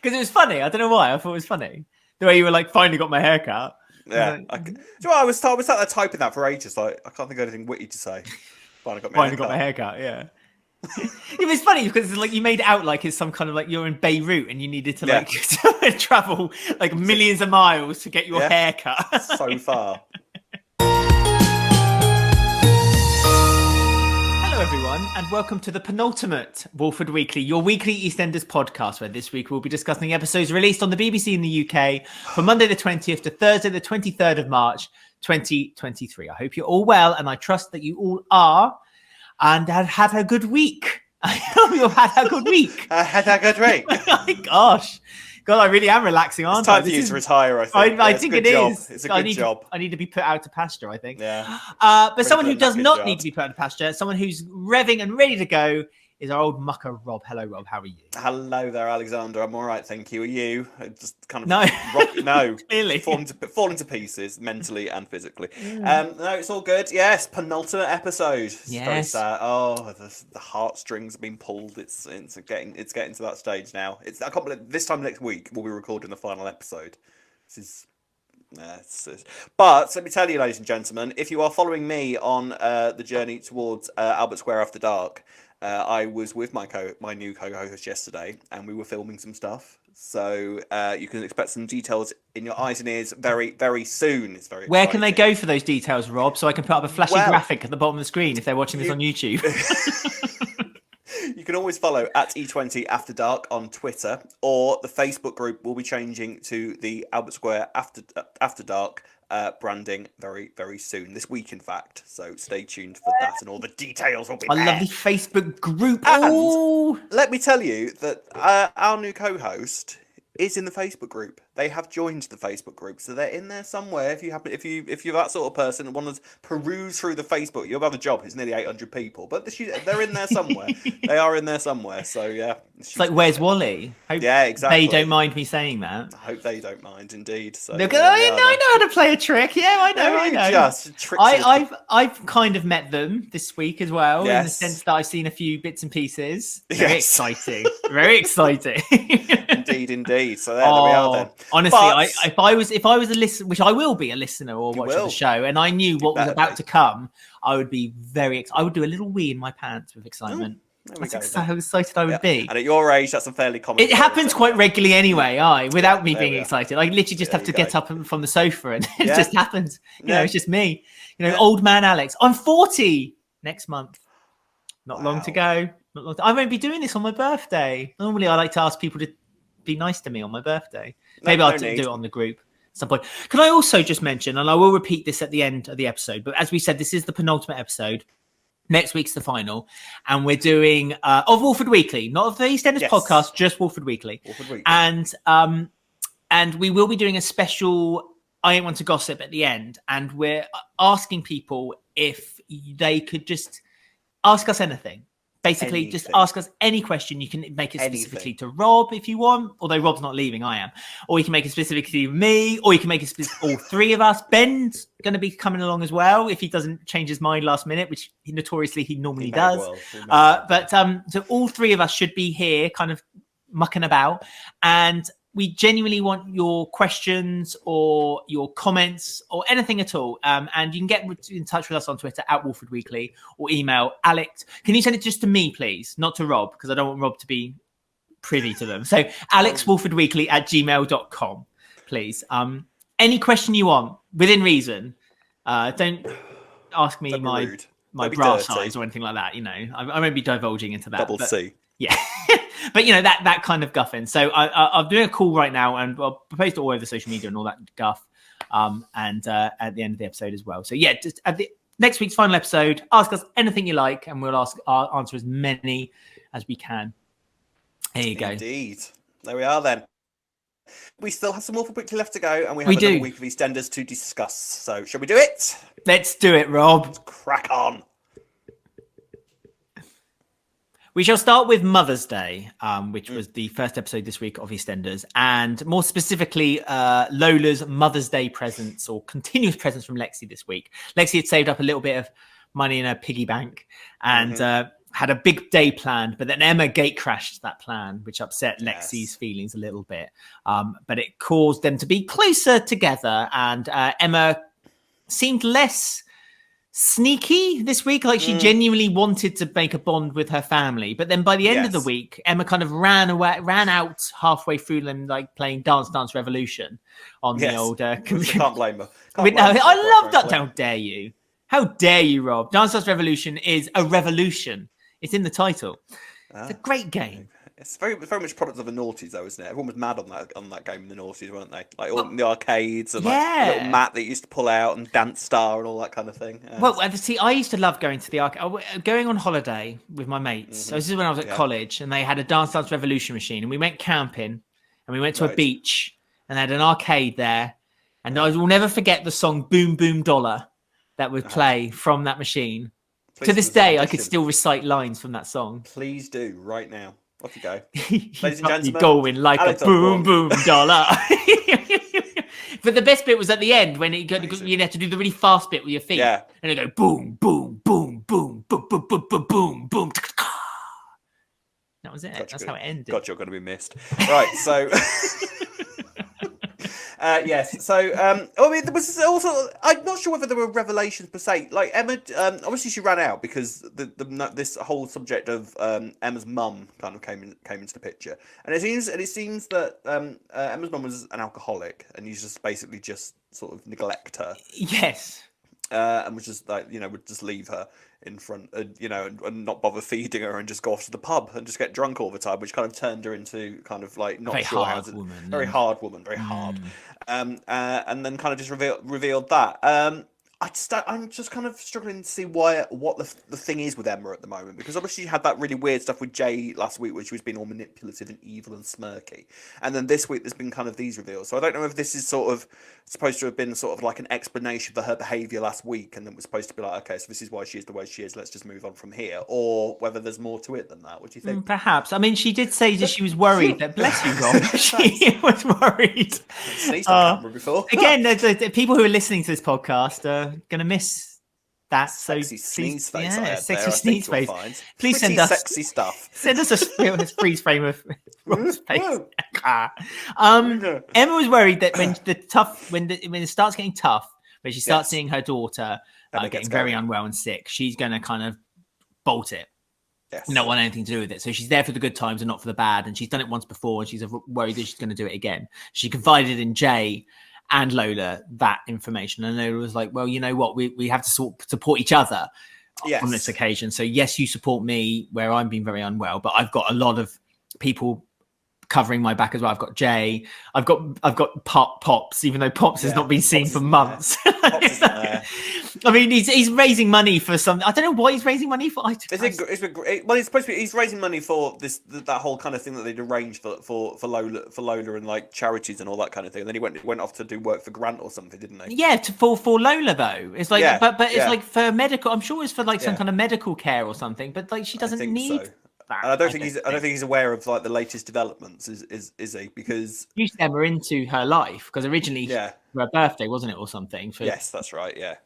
Because it was funny. I don't know why. I thought it was funny. The way you were like, finally got my haircut. Yeah. Do you know what? I was sat there typing that for ages. Like, I can't think of anything witty to say. Finally got my haircut, yeah. It was funny because like you made it out like it's some kind of like you're in Beirut and you needed to like travel like millions of miles to get your haircut. So far. Hello everyone and welcome to the penultimate Walford Weekly, your weekly EastEnders podcast, where this week we'll be discussing episodes released on the BBC in the UK from Monday the 20th to Thursday the 23rd of March 2023. I hope you're all well and I trust that you all are and have had a good week. I hope you've had a good week. I had a good week. Oh my gosh. God, I really am relaxing, aren't I? It's time for you to retire, I think. I think it is. It's a good job. I need to be put out to pasture, I think. Yeah. But someone who does not need to be put out to pasture, someone who's revving and ready to go, is our old mucker, Rob. Hello, Rob. How are you? Hello there, Alexander. I'm all right, thank you. Are you? Just kind of no, clearly falling to pieces mentally and physically. No, it's all good. Yes, penultimate episode. It's very sad. Oh, the heartstrings have been pulled. It's getting to that stage now. I can't believe this time next week we'll be recording the final episode. This is. But let me tell you, ladies and gentlemen, if you are following me on the journey towards Albert Square After Dark. I was with my new co-host yesterday, and we were filming some stuff. So you can expect some details in your eyes and ears very, very soon. It's very. Where exciting. Can they go for those details, Rob? So I can put up a flashy graphic at the bottom of the screen if they're watching this on YouTube. You can always follow at E20 After Dark on Twitter, or the Facebook group will be changing to the Albert Square After Dark. Branding very, very soon. This week, in fact. So stay tuned for that, and all the details will be there. A lovely Facebook group. And let me tell you that our new co-host is in the Facebook group. They have joined the Facebook group, so they're in there somewhere. If you're that sort of person and want to peruse through the Facebook, you'll have a job. It's nearly 800 people, but they're in there somewhere. They are in there somewhere. So yeah, it's like, where's Wally? Yeah, exactly. They don't mind me saying that. I hope they don't mind, indeed. So I know how to play a trick. Yeah, I know. Just tricks. I've kind of met them this week as well, in the sense that I've seen a few bits and pieces. Very exciting. Very exciting. Indeed. So there we are then. Honestly, if I was a listener, which I will be a listener or watcher of the show, and I knew what was about to come, I would be I would do a little wee in my pants with excitement. That's how excited I would be. And at your age, that's a fairly common. It happens quite regularly anyway. Without me being excited, I literally just have to get up from the sofa, and it just happens. You know, it's just me. Old man Alex. I'm 40 next month. Not long to go. I won't be doing this on my birthday. Normally, I like to ask people to be nice to me on my birthday. Maybe I'll do it on the group at some point. Can I also just mention, and I will repeat this at the end of the episode, but as we said, this is the penultimate episode. Next week's the final, and we're doing of Walford Weekly, not of the EastEnders podcast, just Walford Weekly. And we will be doing a special I Ain't Want to Gossip at the end, and we're asking people if they could just ask us anything. Basically, just ask us any question. You can make it specifically to Rob if you want, although Rob's not leaving, I am. Or you can make it specifically to me, or you can make it all three of us. Ben's going to be coming along as well if he doesn't change his mind last minute, which he normally does. So all three of us should be here kind of mucking about. And we genuinely want your questions or your comments or anything at all. And you can get in touch with us on Twitter at Walford Weekly or email Alex. Can you send it just to me, please? Not to Rob, because I don't want Rob to be privy to them. So alexwalfordweekly at gmail.com, please. Any question you want, within reason. Don't ask me my bra size or anything like that. I won't be divulging into that. Double C. Yeah. But that kind of guffing. So I'm doing a call right now, and I'll post it all over social media and all that guff. And at the end of the episode as well. So yeah, just at the next week's final episode, ask us anything you like, and we'll answer as many as we can. There you go. Indeed. There we are then. We still have some Walford Weekly left to go, and we have another week of EastEnders to discuss. So shall we do it? Let's do it, Rob. Let's crack on. We shall start with Mother's Day, which was the first episode this week of EastEnders, and more specifically, Lola's Mother's Day presents or continuous presents from Lexi this week. Lexi had saved up a little bit of money in her piggy bank, and had a big day planned, but then Emma gate crashed that plan, which upset Lexi's feelings a little bit. But it caused them to be closer together, and Emma seemed less sneaky this week, like she genuinely wanted to make a bond with her family. But then by the end of the week, Emma kind of ran out halfway through them, like playing Dance Dance Revolution on the old I can't blame her. I love that. How dare you? How dare you, Rob? Dance Dance Revolution is a revolution. It's in the title. It's a great game. It's very much product of the noughties, though, isn't it? Everyone was mad on that game in the noughties, weren't they? Like all the arcades and like the little mat that you used to pull out and Dance Star and all that kind of thing. Well, see, I used to love going to the arcade. Going on holiday with my mates. So this is when I was at college, and they had a Dance Dance Revolution machine, and we went camping, and we went to a beach, and they had an arcade there, and I will never forget the song "Boom Boom Dollar" that would play from that machine. To this day, I could still recite lines from that song. Please do right now. Off you go. Ladies and gentlemen. You're going like a boom, boom dollar. But the best bit was at the end when you had to do the really fast bit with your feet. Yeah. And you go boom, boom, boom, boom, boom, boom, boom, boom, boom, boom. That was it. That's how it ended. God, you're going to be missed. Right, so... yes. So, I mean, there was also. I'm not sure whether there were revelations per se. Like Emma, obviously she ran out because this whole subject of Emma's mum kind of came into the picture, and it seems that Emma's mum was an alcoholic, and you just basically just sort of neglect her. Yes. And was just like, would just leave her in front, and not bother feeding her and just go off to the pub and just get drunk all the time, which kind of turned her into kind of like not very sure hard how to, woman, very hard woman, very hard. And then kind of just revealed that. I'm just kind of struggling to see what the thing is with Emma at the moment, because obviously she had that really weird stuff with Jay last week where she was being all manipulative and evil and smirky, and then this week there's been kind of these reveals. So I don't know if this is sort of supposed to have been sort of like an explanation for her behaviour last week, and then we're supposed to be like, okay, so this is why she is the way she is, let's just move on from here, or whether there's more to it than that. What do you think? Perhaps. I mean, she did say that she was worried. That bless you, Rob. She was worried. Sneezed on camera before. Again, the people who are listening to this podcast are going to miss that. Sexy sneeze face. Yeah, sexy sneeze face. Please send us sexy stuff. Send us a freeze frame of Rob's face. Emma was worried that when it starts getting tough, when she starts seeing her daughter getting very unwell and sick, she's going to kind of bolt it. Yes. Not want anything to do with it. So she's there for the good times and not for the bad. And she's done it once before, and she's worried that she's going to do it again. She confided in Jay and Lola that information, and Lola was like, well, you know what, we have to support each other on this occasion. So yes, you support me where I'm being very unwell, but I've got a lot of people covering my back as well. I've got Jay, I've got Pops, even though Pops has not been seen for months. I mean, he's raising money for some. I don't know what he's raising money for. Well, it's supposed to be. He's raising money for that whole kind of thing that they'd arranged for Lola and like charities and all that kind of thing. And then he went off to do work for Grant or something, didn't he? Yeah, for Lola though. It's like, but it's like for medical. I'm sure it's for like some kind of medical care or something. But like she doesn't need. So. And I don't think he's aware of like the latest developments, is he? Because used Emma into her life, because originally for her birthday, wasn't it, or something? Yes, that's right. Yeah,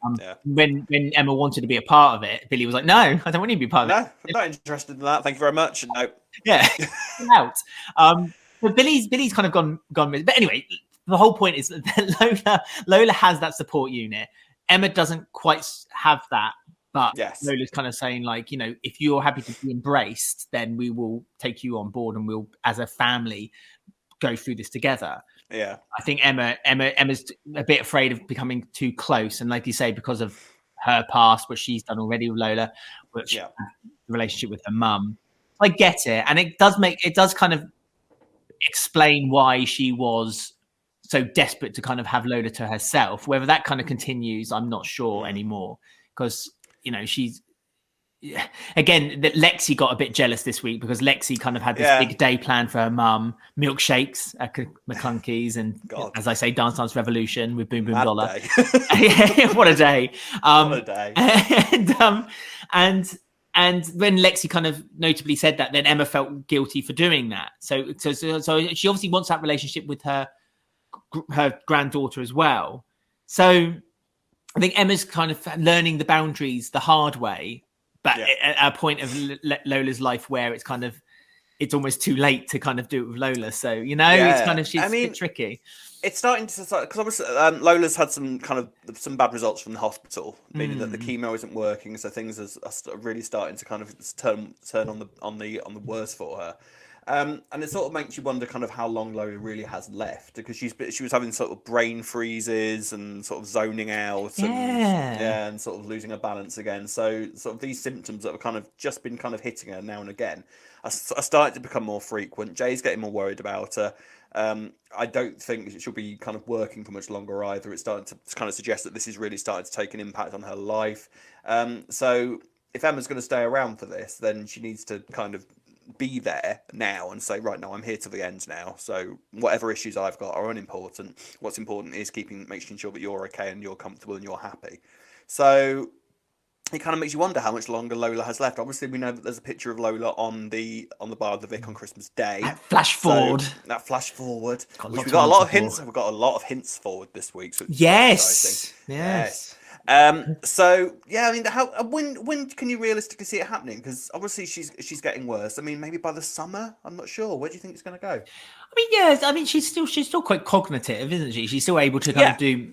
When Emma wanted to be a part of it, Billy was like, "No, I don't want you to be part of it. No, I'm not interested in that. Thank you very much." No. Yeah, out. But Billy's kind of gone. But anyway, the whole point is that Lola has that support unit. Emma doesn't quite have that. But Lola's kind of saying, like, if you're happy to be embraced, then we will take you on board and we'll, as a family, go through this together. Yeah. I think Emma's a bit afraid of becoming too close. And like you say, because of her past, what she's done already with Lola, which the relationship with her mum, I get it. And it does kind of explain why she was so desperate to kind of have Lola to herself. Whether that kind of continues, I'm not sure anymore. Because she's again that Lexi got a bit jealous this week because Lexi kind of had this big day planned for her mum, milkshakes at McClunky's, and as I say, Dance Dance Revolution with Boom Boom Dollar. What a day! What a day! And when Lexi kind of notably said that, then Emma felt guilty for doing that. So she obviously wants that relationship with her granddaughter as well. So I think Emma's kind of learning the boundaries the hard way, but at a point of Lola's life where it's kind of, it's almost too late to kind of do it with Lola. So, you know, it's kind of, a bit tricky. It's starting to, because obviously Lola's had some bad results from the hospital, meaning that the chemo isn't working, so things are really starting to kind of turn on the worse for her. And it sort of makes you wonder kind of how long Lola really has left, because she was having sort of brain freezes and sort of zoning out and sort of losing her balance again. So sort of these symptoms that have kind of just been kind of hitting her now and again are starting to become more frequent. Jay's getting more worried about her. I don't think she'll be kind of working for much longer either. It's starting to kind of suggest that this is really starting to take an impact on her life. So if Emma's going to stay around for this, then she needs to kind of be there now and say, right, no, I'm here till the end now. So whatever issues I've got are unimportant. What's important is making sure that you're okay and you're comfortable and you're happy. So it kind of makes you wonder how much longer Lola has left. Obviously, we know that there's a picture of Lola on the bar of the Vic on Christmas Day. That flash forward. We've got a lot of hints. We've got a lot of hints forward this week. So yes. So yeah, I mean, when can you realistically see it happening? Because obviously she's getting worse. I mean, maybe by the summer. I'm not sure. Where do you think it's going to go? I mean, yes. I mean, she's still quite cognitive, isn't she? She's still able to kind of do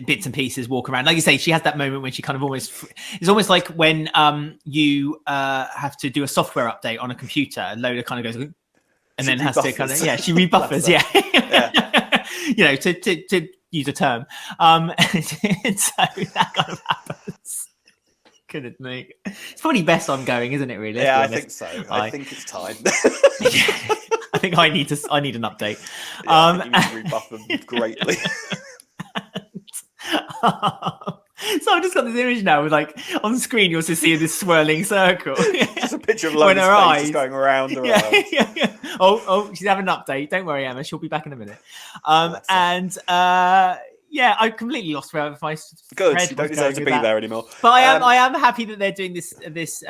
bits and pieces, walk around. Like you say, she has that moment when she kind of it's almost like when you have to do a software update on a computer, and Lola kind of goes and then has to kind of she rebuffers, you know, to use a term. And so that kind of happens. Goodness me. It's probably best ongoing, isn't it, really? Yeah, I think so. I think it's time. I think I need an update. I think you need to rebuff them greatly. So I've just got this image now with, like, on screen you also see this swirling circle. Just a picture of Lola's face just going around and around. Oh, she's having an update. Don't worry, Emma. She'll be back in a minute. I completely lost where my good. You don't deserve to be there anymore. But I am happy that they're doing this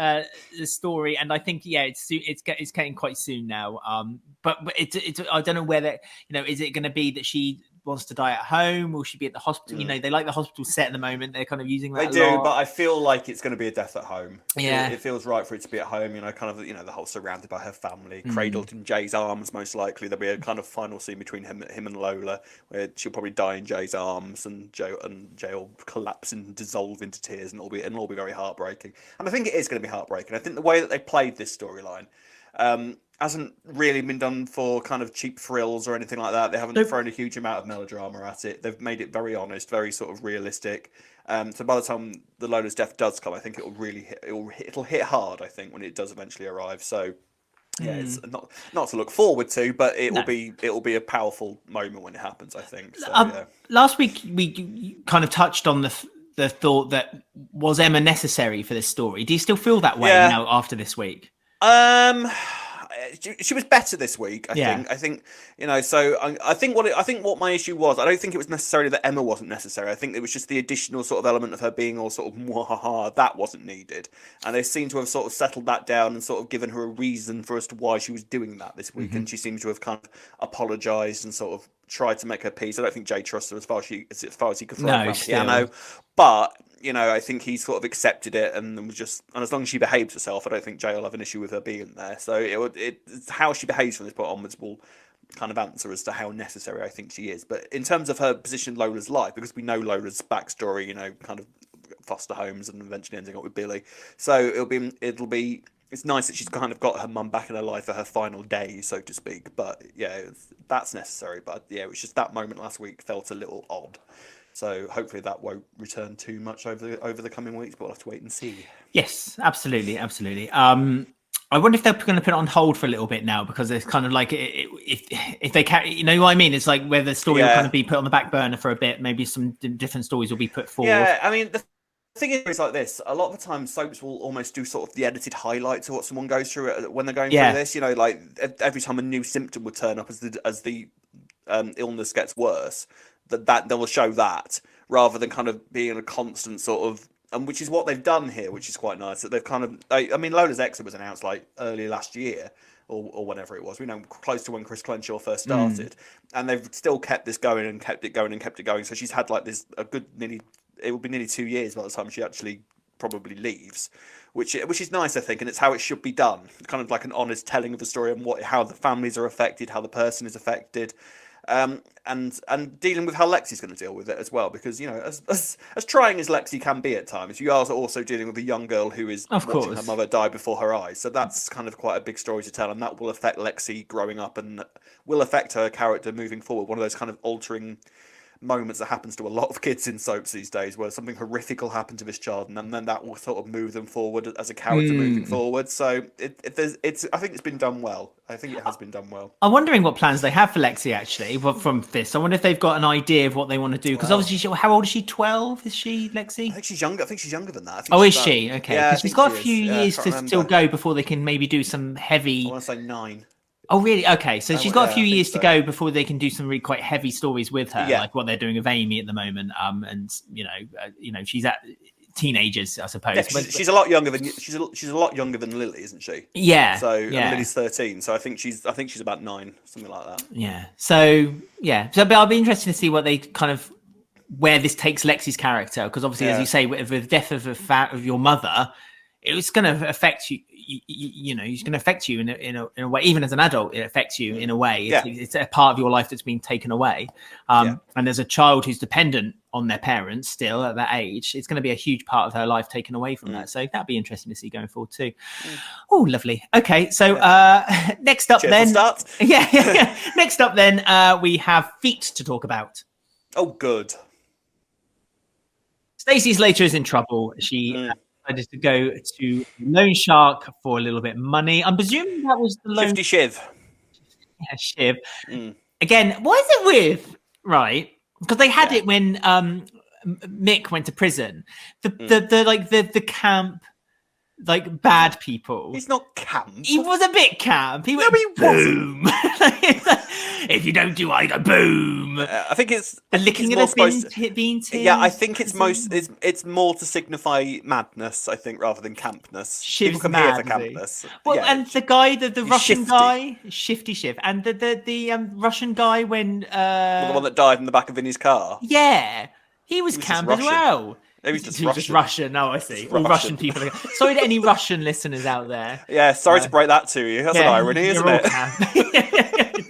story, and I think it's getting quite soon now. But it's I don't know whether, you know, is it going to be that she wants to die at home? Will she be at the hospital? You know, they like the hospital set at the moment. They're kind of using that. They do, but I feel like it's going to be a death at home. Yeah, it feels right for it to be at home. You know, kind of, you know, the whole surrounded by her family, cradled in Jay's arms. Most likely, there'll be a kind of final scene between him and Lola, where she'll probably die in Jay's arms, and Jay will collapse and dissolve into tears, and it'll all be very heartbreaking. And I think it is going to be heartbreaking. I think the way that they played this storyline hasn't really been done for kind of cheap thrills or anything like that. They haven't thrown a huge amount of melodrama at it. They've made it very honest, very sort of realistic. So by the time the Lola's death does come, I think it'll hit hard, I think, when it does eventually arrive. So yeah, it's not to look forward to, but it will be a powerful moment when it happens, I think. So, last week we kind of touched on the thought that, was Emma necessary for this story? Do you still feel that way now after this week? She was better this week, I think, you know, so I think what my issue was, I don't think it was necessarily that Emma wasn't necessary. I think it was just the additional sort of element of her being all sort of mwahaha, that wasn't needed. And they seem to have sort of settled that down and sort of given her a reason for as to why she was doing that this week. And she seems to have kind of apologised and sort of tried to make her peace. I don't think Jay trusts her as far as he could throw around the piano. But, you know, I think he sort of accepted it and was just, and as long as she behaves herself, I don't think Jay will have an issue with her being there. So it's how she behaves from this point onwards will kind of answer as to how necessary I think she is. But in terms of her position in Lola's life, because we know Lola's backstory, you know, kind of foster homes and eventually ending up with Billy. So it's nice that she's kind of got her mum back in her life for her final days, so to speak. But yeah, that's necessary. But yeah, it was just that moment last week felt a little odd. So hopefully that won't return too much over the coming weeks, but we'll have to wait and see. Yes, absolutely. I wonder if they're going to put it on hold for a little bit now, because it's kind of like if they carry, you know what I mean? It's like where the story will kind of be put on the back burner for a bit. Maybe some different stories will be put forward. Yeah, I mean, the thing is like this. A lot of the time, soaps will almost do sort of the edited highlights of what someone goes through when they're going through this. You know, like every time a new symptom would turn up as the illness gets worse, that they will show that, rather than kind of being a constant sort of, and which is what they've done here, which is quite nice. That they've kind of, I mean, Lola's exit was announced like early last year or whenever it was. We know, close to when Chris Crenshaw first started, and they've still kept this going and kept it going. So she's had like this it will be nearly 2 years by the time she actually probably leaves, which is nice, I think, and it's how it should be done. It's kind of like an honest telling of the story and how the families are affected, how the person is affected. And dealing with how Lexi's going to deal with it as well, because as trying as Lexi can be at times, you are also dealing with a young girl who is watching her mother die before her eyes. So that's kind of quite a big story to tell, and that will affect Lexi growing up and will affect her character moving forward. One of those kind of altering moments that happens to a lot of kids in soaps these days, where something horrific will happen to this child, and then that will sort of move them forward as a character moving forward. So I think it's been done well. I think it has been done well. I'm wondering what plans they have for Lexi, actually, from this. I wonder if they've got an idea of what they want to do, because obviously, how old is she? 12? Is she, Lexi? I think she's younger. I think she's younger than that. Is she? Okay, yeah, because she's got a few years to still go before they can maybe do some heavy. I want to say 9. Oh, really? Okay, so she's got a few years to go before they can do some really quite heavy stories with her, like what they're doing with Amy at the moment. And she's at teenagers, I suppose. Yeah, she's a lot younger than she's a lot younger than Lily, isn't she? Yeah. So Lily's 13, so I think she's about 9, something like that. Yeah. So but I'll be interested to see what they kind of where this takes Lexi's character, because obviously, as you say, with the death of your mother, it's going to affect you. It's going to affect you in a way. Even as an adult, it affects you in a way. It's a part of your life that's been taken away. And as a child who's dependent on their parents still at that age, it's going to be a huge part of her life taken away from that. So that'd be interesting to see going forward too. Oh, lovely. Okay, so next up then. Start. Yeah. Next up then, we have feet to talk about. Oh, good. Stacey's later is in trouble. She decided to go to Loan Shark for a little bit of money. I'm presuming that was the loan. 50 Shiv. Yeah, Shiv. Again, what is it with, right? Because they had it when Mick went to prison. The camp, like bad people. He's not camp. He was a bit camp. He went boom. If you don't do, I go boom. I think it's the licking of the bean tin. Yeah, I think it's it's more to signify madness, I think, rather than campness. Shiv's People come mad, here for campness. Well, and the guy, the Russian shifty. guy, Shifty Shiv, and the Russian guy when the one that died in the back of Vinny's car. Yeah, he was camp as well. He was just Russian. Oh, I see. All Russian people. Sorry to any Russian listeners out there. Yeah, sorry to break that to you. That's an irony, isn't it?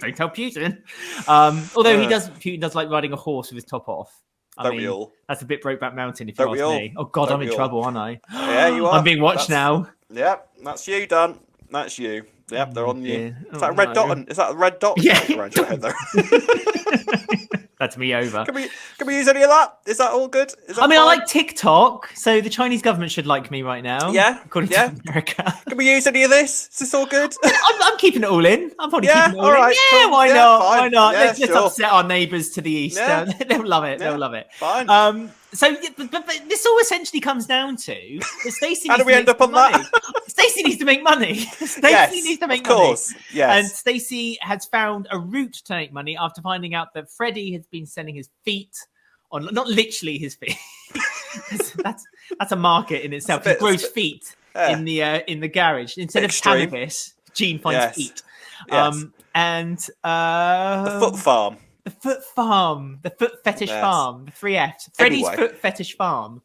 Don't tell Putin. Although Putin does like riding a horse with his top off. I mean, we all? That's a bit Brokeback Mountain, if you ask me. Oh God, I'm in trouble, aren't I? Yeah, you are. I'm being watched now. Yep, that's you, Dan. That's you. Yep, they're on you. Is that a red dot? Is that a red dot? Yeah. Around your head there. That's me over. Can we use any of that? Is that all good? I mean, I like TikTok, so the Chinese government should like me right now. Yeah, according to America. Can we use any of this? Is this all good? I'm keeping it all in. I'm probably keeping it all right, in. Yeah, cool. why not? Fine. Why not? Yeah, Let's upset our neighbours to the east. Yeah. They'll love it. They'll love it. Fine. So, but this all essentially comes down to that Stacey. How do we end up on that? Stacey needs to make money. Stacey needs to make money. Of course, yes. And Stacey has found a route to make money after finding out that Freddie has been selling his feet on, not literally his feet. that's a market in itself. He grows feet in the garage instead of cannabis. Gene finds feet. Yes. And the foot farm. The foot farm, the foot fetish farm, the 3Fs. Freddie's foot fetish farm.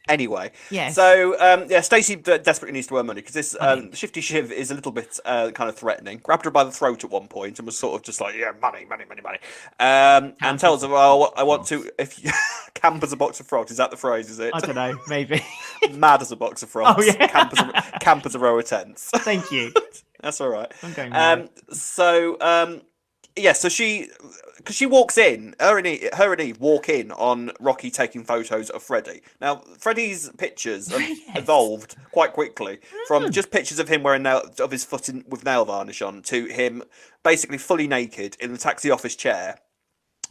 Anyway, yes. So Stacey desperately needs to earn money because this Shifty Shiv is a little bit kind of threatening. Grabbed her by the throat at one point and was sort of just like, money. And tells her, well, I want to. If you camp as a box of frogs, is that the phrase? Is it? I don't know. Maybe. Mad as a box of frogs. Oh yeah. Camp as a row of tents. Thank you. That's all right. I'm going mad. So she walks in, her and Eve walk in on Rocky taking photos of Freddie. Now, Freddie's pictures have evolved quite quickly from just pictures of him wearing of his foot with nail varnish on to him basically fully naked in the taxi office chair,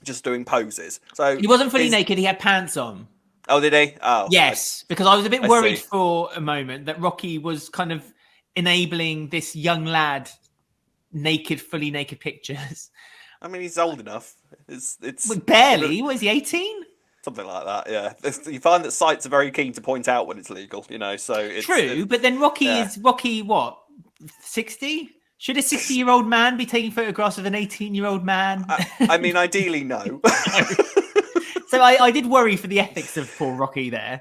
just doing poses. So he wasn't fully naked; he had pants on. Oh, did he? Oh, yes. Because I was a bit worried for a moment that Rocky was kind of enabling this young lad. Fully naked pictures. I mean, he's old enough. It's barely. What is he, 18? Something like that. Yeah. You find that sites are very keen to point out when it's legal. So it's true. But then Rocky what? 60? Should a 60-year-old man be taking photographs of an 18-year-old man? I mean, ideally, no. So I did worry for the ethics of poor Rocky there.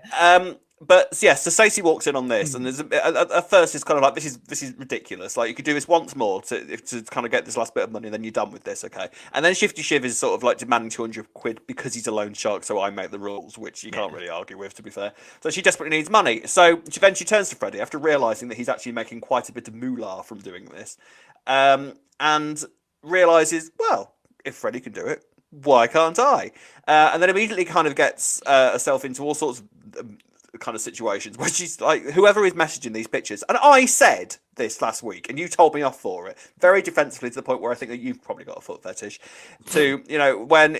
But yes, so Stacey walks in on this, and there's at first it's kind of like this is ridiculous. Like, you could do this once more to kind of get this last bit of money, and then you're done with this, okay? And then Shifty Shiv is sort of like demanding 200 quid because he's a loan shark, so I make the rules, which you can't really argue with, to be fair. So she desperately needs money. So she turns to Freddie after realizing that he's actually making quite a bit of moolah from doing this, and realizes, well, if Freddie can do it, why can't I? And then immediately kind of gets herself into all sorts of kind of situations where she's like, whoever is messaging these pictures, and I said this last week and you told me off for it very defensively, to the point where I think that you've probably got a foot fetish, to, you know, when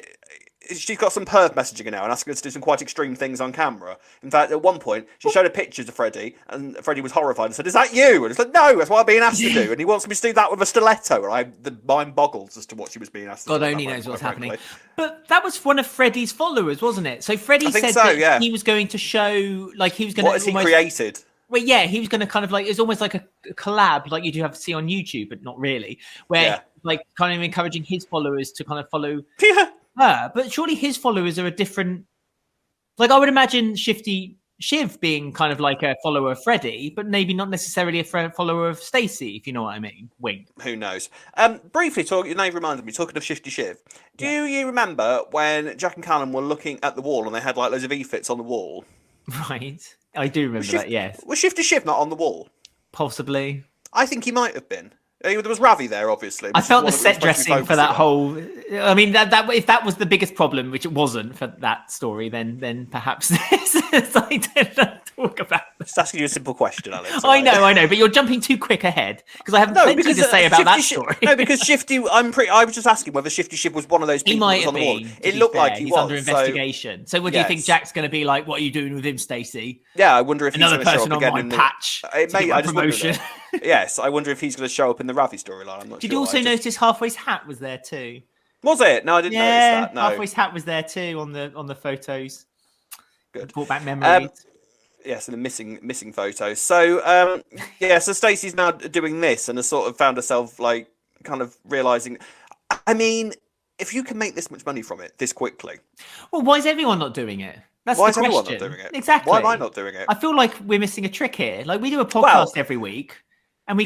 she's got some perv messaging her now and asking her to do some quite extreme things on camera. In fact, at one point she showed a picture to Freddie, and Freddie was horrified and said, "Is that you?" And it's like, "No, that's what I'm being asked to do." And he wants me to do that with a stiletto, and the mind boggles as to what she was being asked to do. God only knows what's happening. But that was one of Freddie's followers, wasn't it? So Freddie said that he was going to show, like, he was going to... What has he created? Well, yeah, he was going to kind of like, it's almost like a collab, like you do have to see on YouTube, but not really, where like kind of encouraging his followers to kind of follow her. But surely his followers are a different, like, I would imagine Shifty Shiv being kind of like a follower of Freddie, but maybe not necessarily a follower of Stacey, if you know what I mean. Wink. Who knows? Briefly, your name reminded me, talking of Shifty Shiv, do you remember when Jack and Callum were looking at the wall and they had like loads of E-fits on the wall? Right. I do remember that, yes. Was Shifty Shiv not on the wall? Possibly. I think he might have been. There was Ravi there, obviously. I felt the set dressing for that whole... I mean, that if that was the biggest problem, which it wasn't for that story, then perhaps I didn't talk about that. Just asking you a simple question, Alex. I know, but you're jumping too quick ahead because I have plenty to say about that story. No, because Shifty, I was just asking whether Shifty Shiv was one of those people that was on the wall. It looked like he was. He's under investigation. So what do you think Jack's going to be like? What are you doing with him, Stacey? Yeah, I wonder if another he's going to person show up again on my patch. I just promotion. Yes, I wonder if he's going to show up in the Ravi storyline. I'm not sure. Did you also notice Halfway's hat was there too? Was it? No, I didn't notice that. No. Halfway's hat was there too on the photos. Good. Brought back memories. Yes, and the missing photos. So so Stacey's now doing this and has sort of found herself like kind of realizing, I mean, if you can make this much money from it this quickly, well, why is everyone not doing it? That's why the is everyone question. not doing it? Exactly. Why am I not doing it? I feel like we're missing a trick here. Like, we do a podcast every week, and we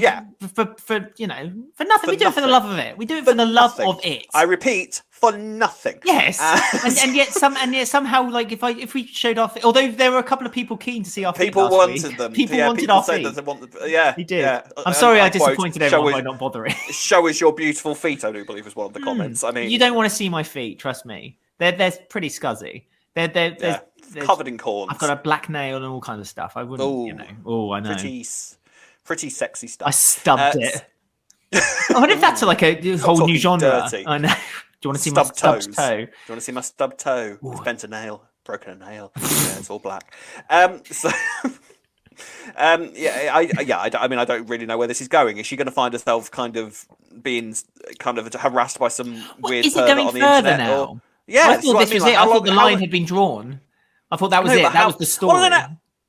for you know, for nothing. We do it for the love of it. We do it for the love of it. I repeat, for nothing. Yes, and yet somehow, like, if we showed off, although there were a couple of people keen to see our feet people last wanted week. them. People wanted our feet. They did. Yeah. I'm sorry, I disappointed everyone by not bothering. Show us your beautiful feet, I do believe was one of the comments. I mean, you don't want to see my feet. Trust me, they're pretty scuzzy. They're covered in corns. I've got a black nail and all kinds of stuff. I wouldn't, you know. Oh, I know. Pretty sexy stuff. I stubbed it. I wonder if that's like a whole new genre. Dirty. I know. Do you want to see my stubbed toe? Do you want to see my stubbed toe? It's bent a nail, broken a nail. Yeah, it's all black. I mean, I don't really know where this is going. Is she going to find herself kind of being kind of harassed by some weird pervert on the internet? Now? Or... Yeah, I thought this was it. I thought the line had been drawn. I thought that was it. That was the story.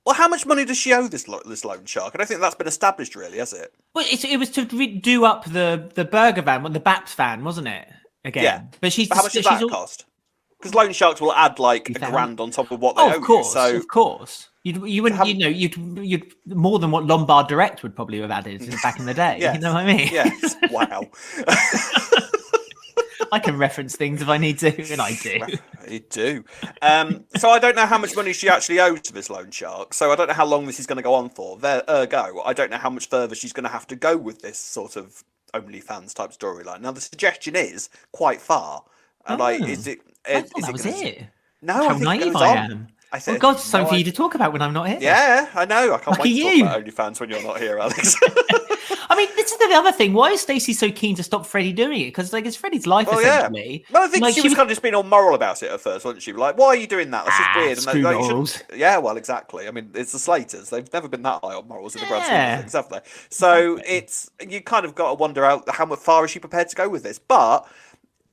Well, how much money does she owe this loan shark? I don't think that's been established, really, has it? Well, it was to do up the burger van, the Baps van, wasn't it? Again, yeah. But how much does that cost? Because loan sharks will add like $1,000 on top of what they owe. Of course, you, so... of course. You wouldn't, you'd more than what Lombard Direct would probably have added back in the day. Yes. You know what I mean? Yes. Wow. I can reference things if I need to, and I do. You do. So I don't know how much money she actually owes to this loan shark. So I don't know how long this is going to go on for. Ergo, I don't know how much further she's going to have to go with this sort of OnlyFans type storyline. Now the suggestion is quite far. And is it? I thought that was it. No, how I think naive I am. Oh God, something for you to talk about when I'm not here. Yeah, I know. I can't wait to talk about OnlyFans when you're not here, Alex. I mean, this is the other thing. Why is Stacey so keen to stop Freddie doing it? Because it's Freddie's life, essentially. Well, I think she was kind of just being all moral about it at first, wasn't she? Like, why are you doing that? That's just weird. Screw morals. Yeah, well, exactly. I mean, it's the Slaters. They've never been that high on morals in the grand scheme of things, have they? So you kind of got to wonder how far is she prepared to go with this. But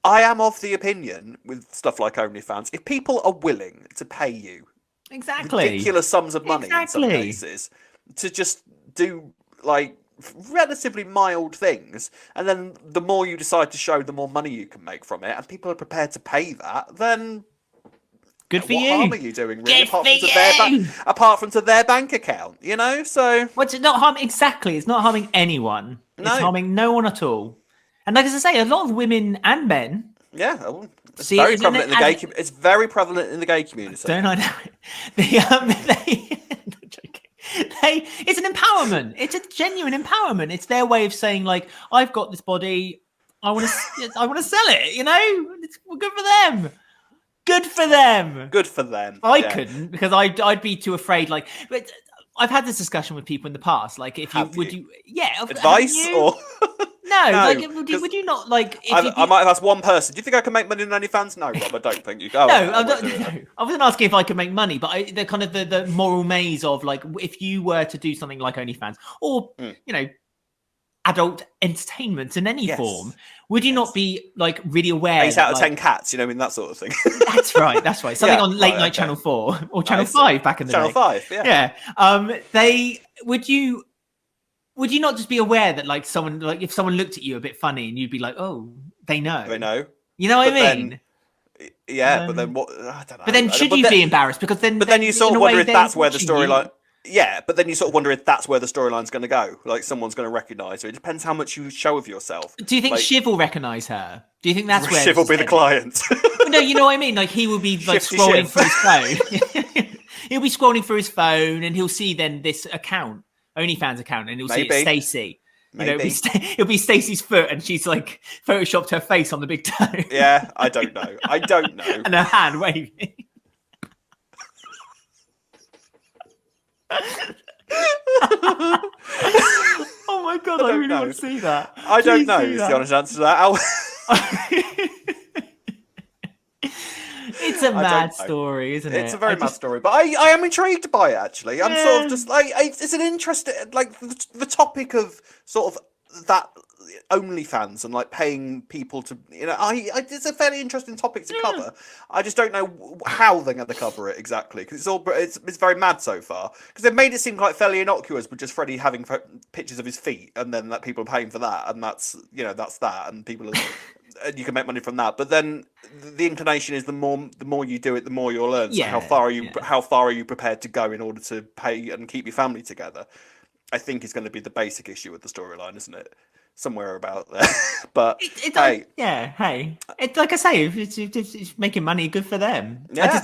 I am of the opinion with stuff like OnlyFans, if people are willing to pay you ridiculous sums of money in some cases to just do like relatively mild things, and then the more you decide to show, the more money you can make from it, and people are prepared to pay that, then Good for what you. harm are you doing, really? Good Apart from to their bank account, you know? So... Well, it's not harming... Exactly. It's not harming anyone. No. It's harming no one at all. And like as I say, a lot of women and men... Yeah, it's very prevalent in the gay community. It's very prevalent in the gay community. Don't I know it? It's an empowerment. It's a genuine empowerment. It's their way of saying, like, I've got this body. I want to sell it. You know, it's good for them. Good for them. Good for them. I couldn't because I'd be too afraid. Like, but I've had this discussion with people in the past. Like, if you advice or no, like would you not like? I might have asked one person. Do you think I can make money in OnlyFans? No, Rob, I don't think you. No, I wasn't asking if I could make money, but the kind of the moral maze of like if you were to do something like OnlyFans or you know adult entertainment in any form, would you not be like really aware? 8 out of 10 cats, you know, I mean that sort of thing. That's right. Something on late night Channel 4 or Channel 5 back in the day. Channel 5, yeah. Would you not just be aware that like someone, like if someone looked at you a bit funny and you'd be like, oh, they know. You know what I mean? But then what? I don't know. But then should you be embarrassed? Because then... But then you sort of wonder if that's where the storyline... Yeah, but then you sort of wonder if that's where the storyline's going to go. Like someone's going to recognise her. It depends how much you show of yourself. Do you think Shiv will recognise her? Do you think that's where... Shiv will be the client. No, you know what I mean? Like he will be like scrolling through his phone. He'll be scrolling through his phone and he'll see then this account, OnlyFans account, and he'll see it's Stacey. You know, it'll be Stacey's foot and she's like photoshopped her face on the big toe. Yeah, I don't know. And her hand waving. Oh my god, I really want to see that. I don't know is the honest answer to that. It's a mad story, isn't it? It's a very mad story, but I am intrigued by it actually. I'm sort of just like it's an interesting like the topic of sort of that OnlyFans and like paying people to, you know, it's a fairly interesting topic to cover. I just don't know how they're going to cover it exactly because it's very mad so far because they've made it seem like fairly innocuous with just Freddie having pictures of his feet and then that people are paying for that and that's, you know, that's that and people are, you can make money from that. But then the inclination is the more you do it, the more you'll earn. So how far are you prepared to go in order to pay and keep your family together? I think is going to be the basic issue with the storyline, isn't it? Somewhere about there. But it's like I say, if it's making money, good for them. Yeah.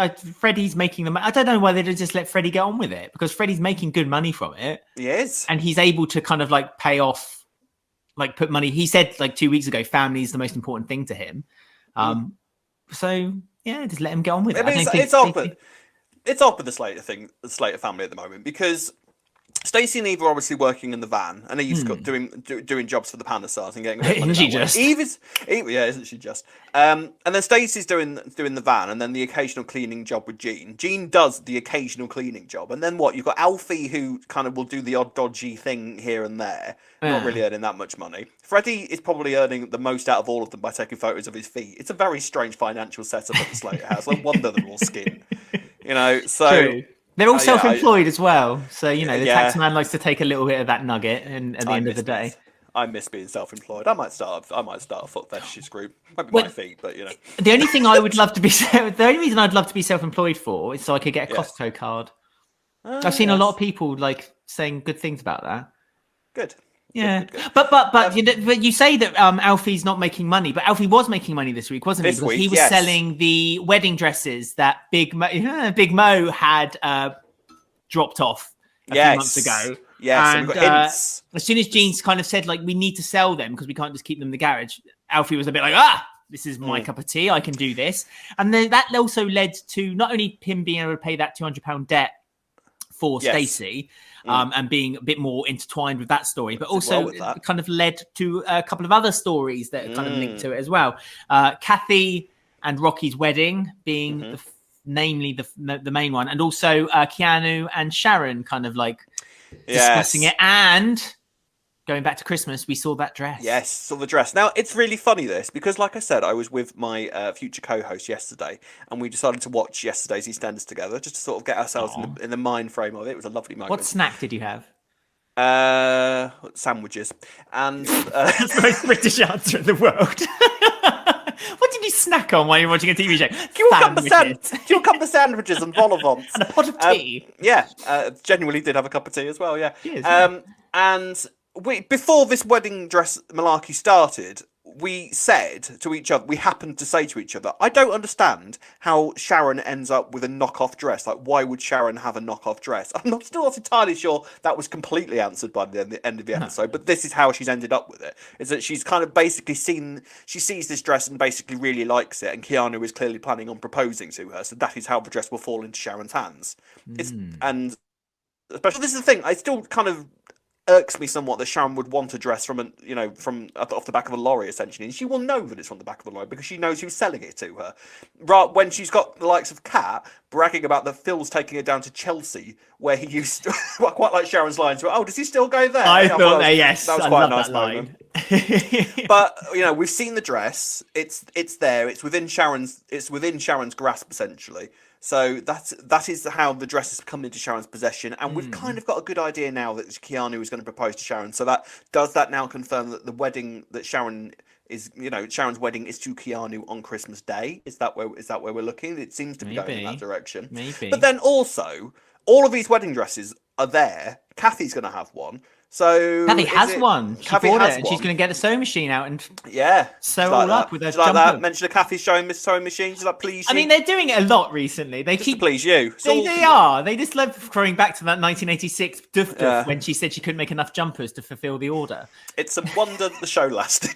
Freddie's making them. I don't know why they didn't just let Freddie get on with it because Freddie's making good money from it. He is, and he's able to kind of like pay off, like put money. He said like 2 weeks ago, family is the most important thing to him. So yeah, just let him get on with it. I mean, it's off with the Slater family at the moment because Stacey and Eve are obviously working in the van, and Eve's got doing jobs for the Panda Stars and getting. Isn't she just? Isn't she just? And then Stacey's doing the van, and then the occasional cleaning job with Jean. Jean does the occasional cleaning job, and then what? You've got Alfie who kind of will do the odd dodgy thing here and there, not really earning that much money. Freddie is probably earning the most out of all of them by taking photos of his feet. It's a very strange financial setup at the Slater house. No wonder they're all skin. You know, so. True. They're all self-employed as well, so you know the tax man likes to take a little bit of that nugget, and at the end of the day, I miss being self-employed. I might start a foot fetishes group, maybe my feet, but you know. The only thing I would love to be, the only reason I'd love to be self-employed for is so I could get a Costco card. I've seen a lot of people like saying good things about that. Good. Yeah, good. But you say that Alfie's not making money, but Alfie was making money this week, wasn't he? Because he was selling the wedding dresses that Big Mo had dropped off a few months ago. Yes, and so we got hints. As soon as Jean's kind of said like we need to sell them because we can't just keep them in the garage, Alfie was a bit like this is my cup of tea. I can do this, and then that also led to not only him being able to pay that £200 debt for Stacey. And being a bit more intertwined with that story, but also it kind of led to a couple of other stories that are kind of linked to it as well. Kathy and Rocky's wedding being namely the main one, and also Keanu and Sharon kind of like discussing it. And going back to Christmas, we saw that dress. Yes, saw the dress. Now, it's really funny this, because like I said, I was with my future co-host yesterday, and we decided to watch yesterday's EastEnders together, just to sort of get ourselves in the mind frame of it. It was a lovely moment. What snack did you have? Sandwiches. And that's the most British answer in the world. What did you snack on while you're watching a TV show? Do you want a couple of sandwiches and vol au vents? And a pot of tea. Genuinely did have a cup of tea as well, yeah. Cheers, And before this wedding dress malarkey started, we said to each other, we happened to say to each other, I don't understand how Sharon ends up with a knockoff dress. Like, why would Sharon have a knockoff dress? I'm still not entirely sure that was completely answered by the end of the episode, but this is how she's ended up with it. Is that she's kind of basically she sees this dress and basically really likes it, and Keanu is clearly planning on proposing to her, so that is how the dress will fall into Sharon's hands. And especially, this is the thing, I still kind of irks me somewhat that Sharon would want a dress from off the back of a lorry, essentially, and she will know that it's from the back of a lorry because she knows who's selling it to her. Right, when she's got the likes of Kat bragging about that Phil's taking her down to Chelsea, where he used to, quite like Sharon's lines. Oh, does he still go there? I thought yes, that was quite a nice moment. But we've seen the dress. It's there. It's within Sharon's grasp, essentially. So that is how the dress has come into Sharon's possession, and we've kind of got a good idea now that Keanu is going to propose to Sharon. So does that now confirm that the wedding that Sharon's wedding is to Keanu on Christmas Day? Is that where we're looking? It seems to be going in that direction. Maybe. But then also, all of these wedding dresses are there. Kathy's going to have one. So Kathy has one. She bought it, and she's going to get the sewing machine out and sew all up with her jumper. Like that? Mention of Kathy showing Miss Sewing Machine. She's like, please. I mean, they're doing it a lot recently. They keep please you. They are. They just love throwing back to that 1986 duff when she said she couldn't make enough jumpers to fulfill the order. It's a wonder the show lasted.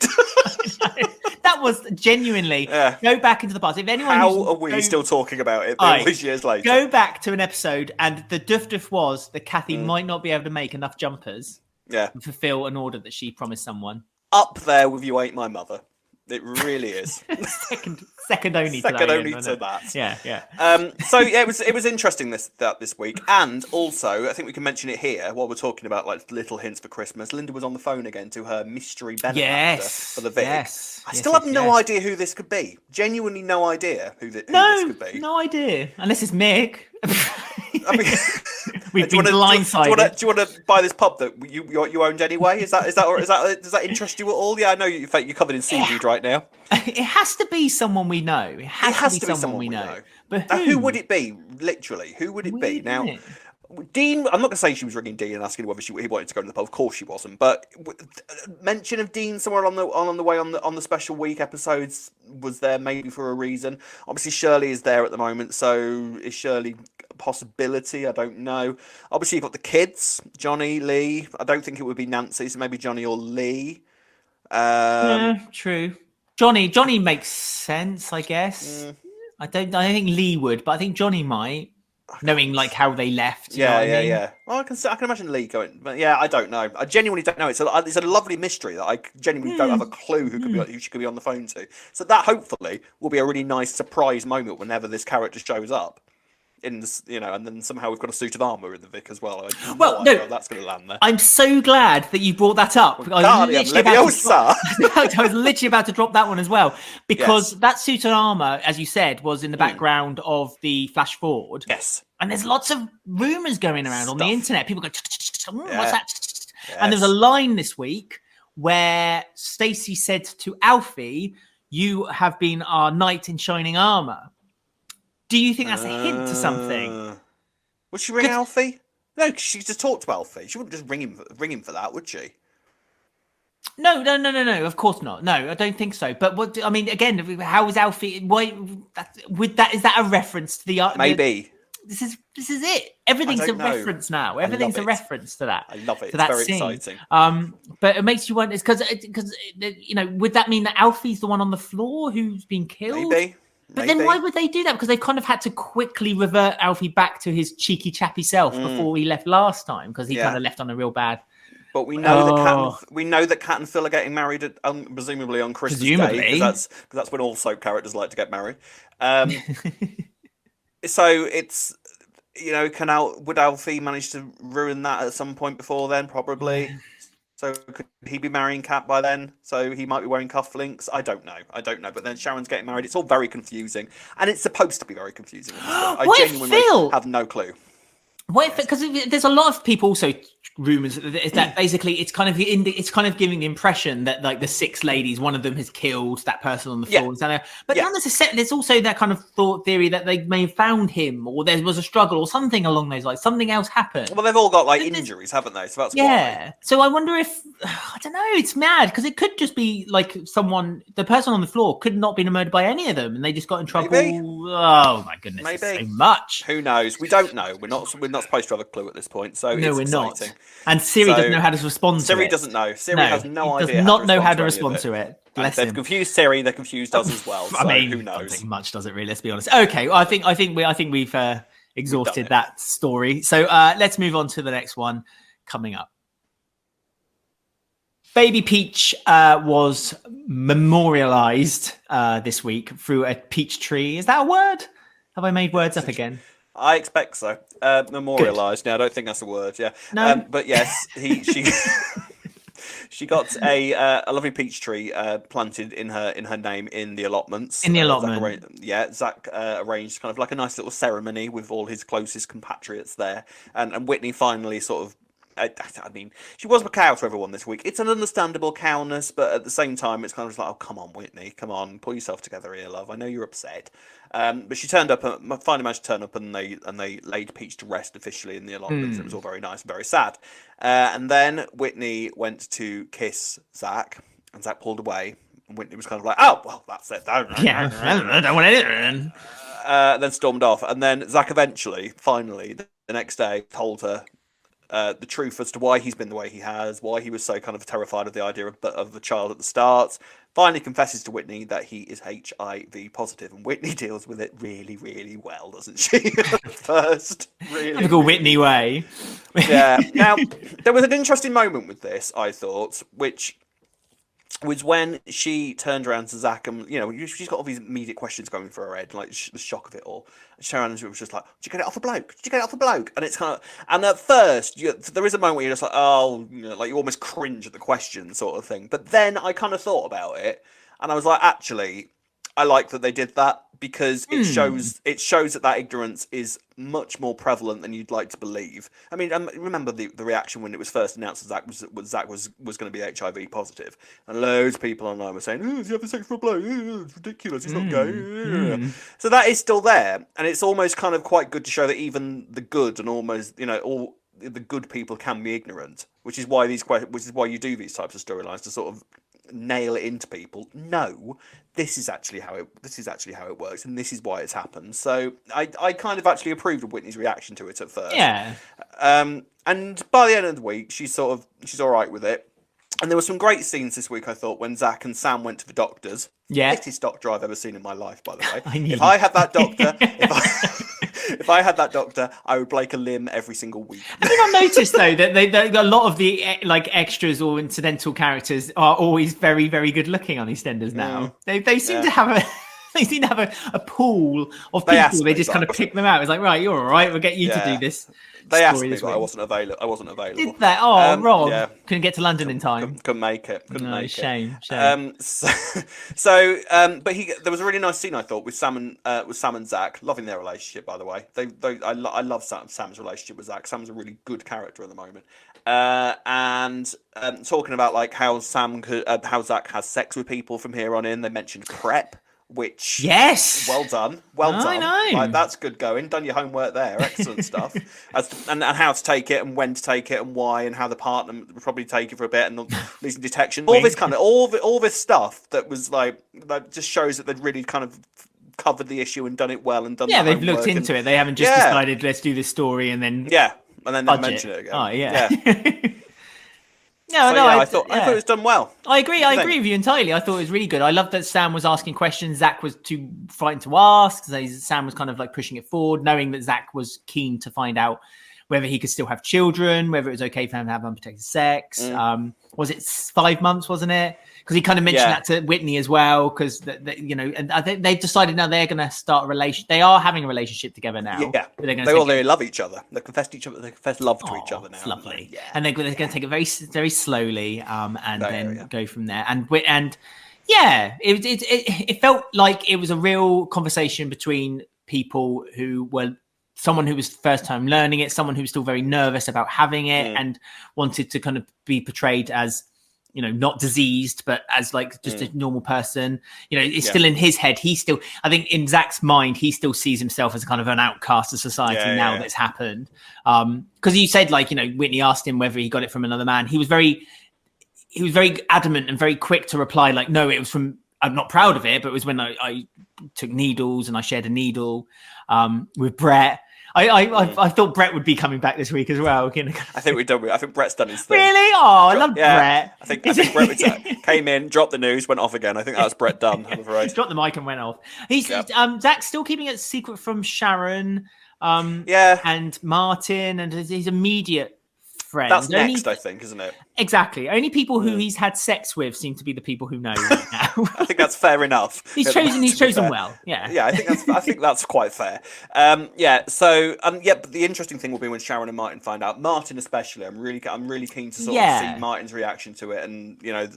That was genuinely go back into the past. If anyone, how are we still talking about it all these years later? Go back to an episode, and the duff was that Kathy might not be able to make enough jumpers. To fulfill an order that she promised someone. Up there with You Ain't My Mother. It really is. second only to that. Yeah. So it was interesting this week, and also I think we can mention it here while we're talking about like little hints for Christmas. Linda was on the phone again to her mystery benefactor for the Vic. I still have no idea who this could be. Genuinely no idea who this could be. No idea. Unless it's Mick. I mean, we've been blindsided. Do you want to buy this pub that you owned anyway? Does that interest you at all? Yeah, I know you're covered in seaweed right now. It has to be someone we know. It has to be someone we know. But who would it be? Literally, who would it be? Now, Dean, I'm not going to say she was ringing Dean and asking whether he wanted to go to the pub. Of course she wasn't. But mention of Dean somewhere on the way on the special week episodes was there maybe for a reason. Obviously Shirley is there at the moment, so is Shirley a possibility? I don't know. Obviously you've got the kids, Johnny, Lee. I don't think it would be Nancy, so maybe Johnny or Lee. True. Johnny makes sense, I guess. I don't think Lee would, but I think Johnny might. Knowing like how they left. Yeah. Well, I can imagine Lee going, but I don't know. I genuinely don't know. It's a lovely mystery that I genuinely don't have a clue who she could be on the phone to. So that hopefully will be a really nice surprise moment whenever this character shows up. In this, and then somehow we've got a suit of armor in the Vic as well. No, that's going to land there. I'm so glad that you brought that up. I was literally about to drop that one as well, because that suit of armor, as you said, was in the background of the flash forward. Yes, and there's lots of rumors going around on the internet. People go, "What's that?" And there's a line this week where Stacey said to Alfie, "You have been our knight in shining armor." Do you think that's a hint to something? Would she ring Alfie? No, because she just talked to Alfie. She wouldn't just ring him for that, would she? No. Of course not. No, I don't think so. But what I mean, again, how is Alfie? Why is that a reference to the art? Maybe this is it. Everything's a reference now. Everything's a reference to that. I love it. It's very exciting. But it makes you wonder. It's because would that mean that Alfie's the one on the floor who's been killed? Maybe. But then why would they do that? Because they kind of had to quickly revert Alfie back to his cheeky, chappy self before he left last time, because he kind of left on a real bad. But we know that Kat and Phil are getting married, presumably on Christmas Day, because that's when all soap characters like to get married. So it's would Alfie manage to ruin that at some point before then? Probably. So could he be marrying Kat by then? So he might be wearing cufflinks? I don't know. But then Sharon's getting married. It's all very confusing. And it's supposed to be very confusing. I genuinely have no clue. What because there's a lot of people also rumors that basically it's kind of giving the impression that like the 6 ladies, one of them has killed that person on the floor. But not necessarily. There's also that kind of thought theory that they may have found him, or there was a struggle, or something along those lines. Something else happened. Well, they've all got like injuries, haven't they? So that's why. So I wonder if I don't know. It's mad because it could just be like the person on the floor could not be murdered by any of them, and they just got in trouble. Maybe. Oh my goodness! Maybe so much. Who knows? We don't know. We're not supposed to have a clue at this point. So no, it's we're exciting. Not. And Siri doesn't know how to respond to it. Siri doesn't know. Siri has no idea. Does not know how to respond to it. They've confused Siri. They're confused us as well. So I mean, who knows? I don't think much does it really. Let's be honest. Okay, well, I think we've exhausted that story. So let's move on to the next one coming up. Baby Peach was memorialized this week through a peach tree. Is that a word? Have I made words up again? I expect so. Memorialized. Now, I don't think that's a word. Yeah. No. But yes, she got a lovely peach tree planted in her name in the allotments. In the allotment. Zack arranged kind of like a nice little ceremony with all his closest compatriots there, and Whitney finally sort of. I mean, she was a cow to everyone this week. It's an understandable cowness, but at the same time, it's kind of just like, oh, come on, Whitney, come on, pull yourself together here, love. I know you're upset. But she turned up, finally managed to turn up, and they laid Peach to rest officially in the allotments. It was all very nice and very sad. And then Whitney went to kiss Zack, and Zack pulled away. And Whitney was kind of like, oh, well, that's it. I don't want anything. Then stormed off. And then Zack eventually, finally, the next day, told her the truth as to why he's been the way he has, why he was so kind of terrified of the idea of the child at the start. Finally confesses to Whitney that he is HIV positive, and Whitney deals with it really, really well, doesn't she? First, really. Typical Whitney way. Yeah. Now, there was an interesting moment with this, I thought, which was when she turned around to Zack, and she's got all these immediate questions going through her head, like the shock of it all. And Sharon was just like, "Did you get it off a bloke? Did you get it off a bloke?" And it's kind of, and at first, there is a moment where you're just like, "Oh," like you almost cringe at the question, sort of thing. But then I kind of thought about it, and I was like, actually, I like that they did that because it shows that ignorance is much more prevalent than you'd like to believe. I mean, remember the reaction when it was first announced that Zack was going to be HIV positive, and loads of people online were saying, "Oh, is he having sex for a bloke? Oh, it's ridiculous. He's not gay." So that is still there, and it's almost kind of quite good to show that even the good and almost all the good people can be ignorant, which is why you do these types of storylines to sort of nail it into people. No, this is actually how it works, and this is why it's happened. So I kind of actually approved of Whitney's reaction to it at first. Yeah. And by the end of the week, she's all right with it. And there were some great scenes this week, I thought, when Zack and Sam went to the doctors. Yeah. Fittest doctor I've ever seen in my life, by the way. If I had that doctor, if I had that doctor, I would break a limb every single week. I think I've noticed though that a lot of the like extras or incidental characters are always very, very good looking on EastEnders now. They seem to have a pool of people. They just kind of pick them out. It's like, right, you're all right. We'll get you to do this. They asked me, but I wasn't available. Did they? Oh, Rob. Yeah. Couldn't get to London in time. Couldn't make it. Shame. But there was a really nice scene, I thought, with Sam and Zack. Loving their relationship, by the way. I love Sam's relationship with Zack. Sam's a really good character at the moment. And talking about like how Zack has sex with people from here on in. They mentioned prep. Which well done. I know. Like, that's good going. Done your homework there. Excellent stuff. And how to take it and when to take it and why and how the partner would probably take it for a bit and losing detection. All this kind of all this stuff that was like that just shows that they'd really kind of covered the issue and done it well and done. Yeah, they've looked into it. They haven't just decided let's do this story and then and then mention it again. Oh yeah. I thought it was done well. I agree with you entirely. I thought it was really good. I loved that Sam was asking questions. Zack was too frightened to ask. Sam was kind of like pushing it forward, knowing that Zack was keen to find out whether he could still have children, whether it was okay for him to have unprotected sex. Was it 5 months, wasn't it? Because he kind of mentioned that to Whitney as well. Because and I think they've decided now they're going to start a relation. They are having a relationship together now. Yeah, they love each other. They confessed each other. They confess love to each other now. It's lovely. And they're going to take it very, very slowly, and go from there. And it felt like it was a real conversation between people who were someone who was first time learning it, someone who was still very nervous about having it and wanted to kind of be portrayed as, you know, not diseased, but as like just a normal person. You know, it's still in his head. He still, I think in Zack's mind, he still sees himself as kind of an outcast of society now that's happened. Because you said, like, you know, Whitney asked him whether he got it from another man. He was very adamant and very quick to reply, like, no, it was from, I'm not proud of it, but it was when I took needles and I shared a needle with Brett. I thought Brett would be coming back this week as well. You know? I think we're done. I think Brett's done his thing. Really? Oh, I love Brett. I think Brett came in, dropped the news, went off again. I think that was Brett done. I'm afraid. Dropped the mic and went off. He's Zack's still keeping it secret from Sharon, and Martin, and his immediate friends. That's next, I think, isn't it? Exactly. Only people who he's had sex with seem to be the people who know right now. I think that's fair enough. He's chosen well. Yeah. Yeah, I think that's quite fair. So but the interesting thing will be when Sharon and Martin find out. Martin especially, I'm really keen to sort of see Martin's reaction to it, and you know,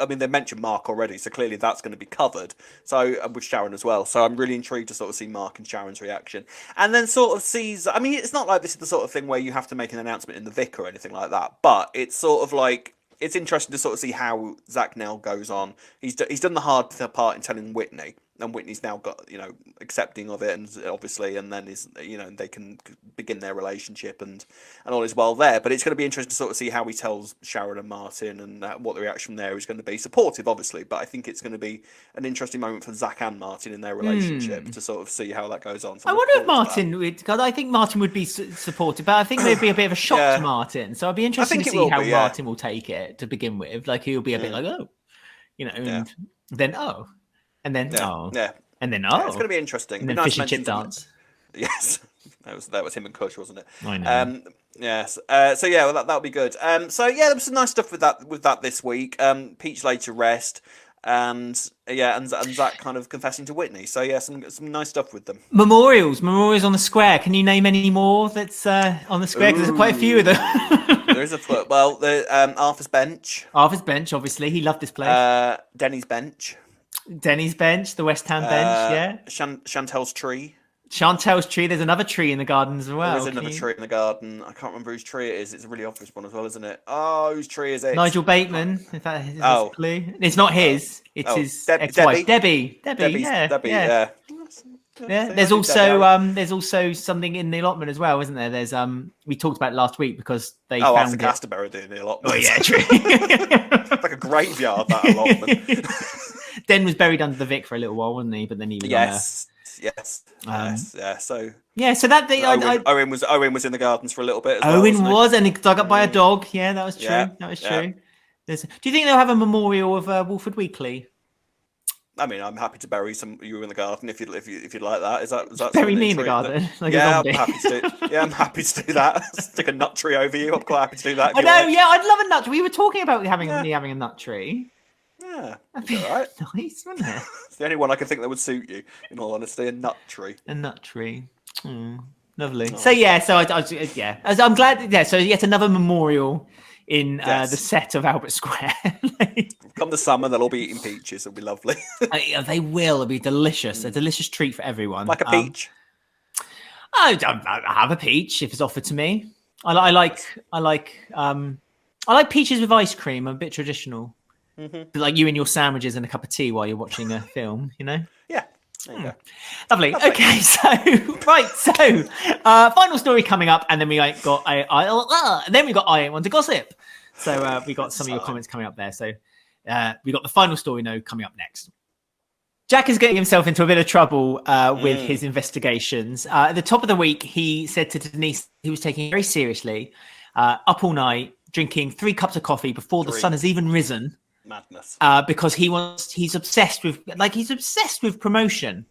I mean, they mentioned Mark already, so clearly that's going to be covered. So with Sharon as well. So I'm really intrigued to sort of see Mark and Sharon's reaction, and then sort of sees. I mean, it's not like this is the sort of thing where you have to make an announcement in the Vic or anything like that, but it's sort of like, it's interesting to sort of see how Zack now goes on. He's done the hard part in telling Whitney, and Whitney's now got, you know, accepting of it, and obviously, and then is, you know, they can begin their relationship and all is well there. But it's going to be interesting to sort of see how he tells Sharon and Martin, and what the reaction there is going to be. Supportive, obviously, but I think it's going to be an interesting moment for Zack and Martin in their relationship to sort of see how that goes on. So I wonder if Martin would, because I think Martin would be supportive, but I think there'd be a bit of a shock to Martin. So I'd be interested to see how Martin will take it to begin with. Like, he'll be a bit like, oh, you know, and then oh. And then and then it's going to be interesting. And then nice fish and chip dance. Yes, that was him and Kush, wasn't it? I know. Yes. So yeah, well, that'll be good. So yeah, there was some nice stuff with that this week. Peach laid to rest, and Zack kind of confessing to Whitney. So yeah, some nice stuff with them. Memorials on the square. Can you name any more that's on the square? Because there's quite a few of them. There is Arthur's bench. Arthur's bench, obviously, he loved this place. Denny's bench. Denny's bench, the West Ham bench, Chantel's tree. Chantel's tree. There's another tree in the garden as well. There's another tree in the garden. I can't remember whose tree it is. It's a really obvious one as well, isn't it? Oh, whose tree is it? Nigel Bateman. Is that his clue? It's not his. It's his ex-wife. Debbie. Yeah. There's also something in the allotment as well, isn't there? There's we talked about it last week because they found Arthur Casterbury in the allotment. Oh yeah, true. It's like a graveyard, that allotment. Den was buried under the Vic for a little while, wasn't he? But then he was So that Owen was in the gardens for a little bit. Owen was, and he dug up by a dog. Yeah, that was true. That was true. Do you think they'll have a memorial of Walford Weekly? I mean, I'm happy to bury you in the garden if you'd like that. Is that bury me in the garden? I'm happy to do. I'm happy to do that. Stick a nut tree over you. I'm quite happy to do that. I know. Yeah, I'd love a nut tree. We were talking about having a nut tree. Yeah, that'd be all right. Nice, wouldn't it? It's the only one I can think that would suit you. In all honesty, a nut tree. A nut tree. Lovely. Oh. So I'm glad. Yeah, so yet another memorial in the set of Albert Square. Come the summer, they'll all be eating peaches. It'll be lovely. They will. It'll be delicious. A delicious treat for everyone. Like a peach. I have a peach if it's offered to me. I like peaches with ice cream. I'm a bit traditional. Mm-hmm. Like you and your sandwiches and a cup of tea while you're watching a film, you know? Yeah. There you go. Lovely. Okay, so final story coming up, and then we got and then we got I Want to Gossip. So we got some of your comments coming up there. So we got the final story coming up next. Jack is getting himself into a bit of trouble with his investigations. At the top of the week, he said to Denise he was taking it very seriously, up all night, drinking 3 cups of coffee before the sun has even risen. Madness. Because he's obsessed with promotion,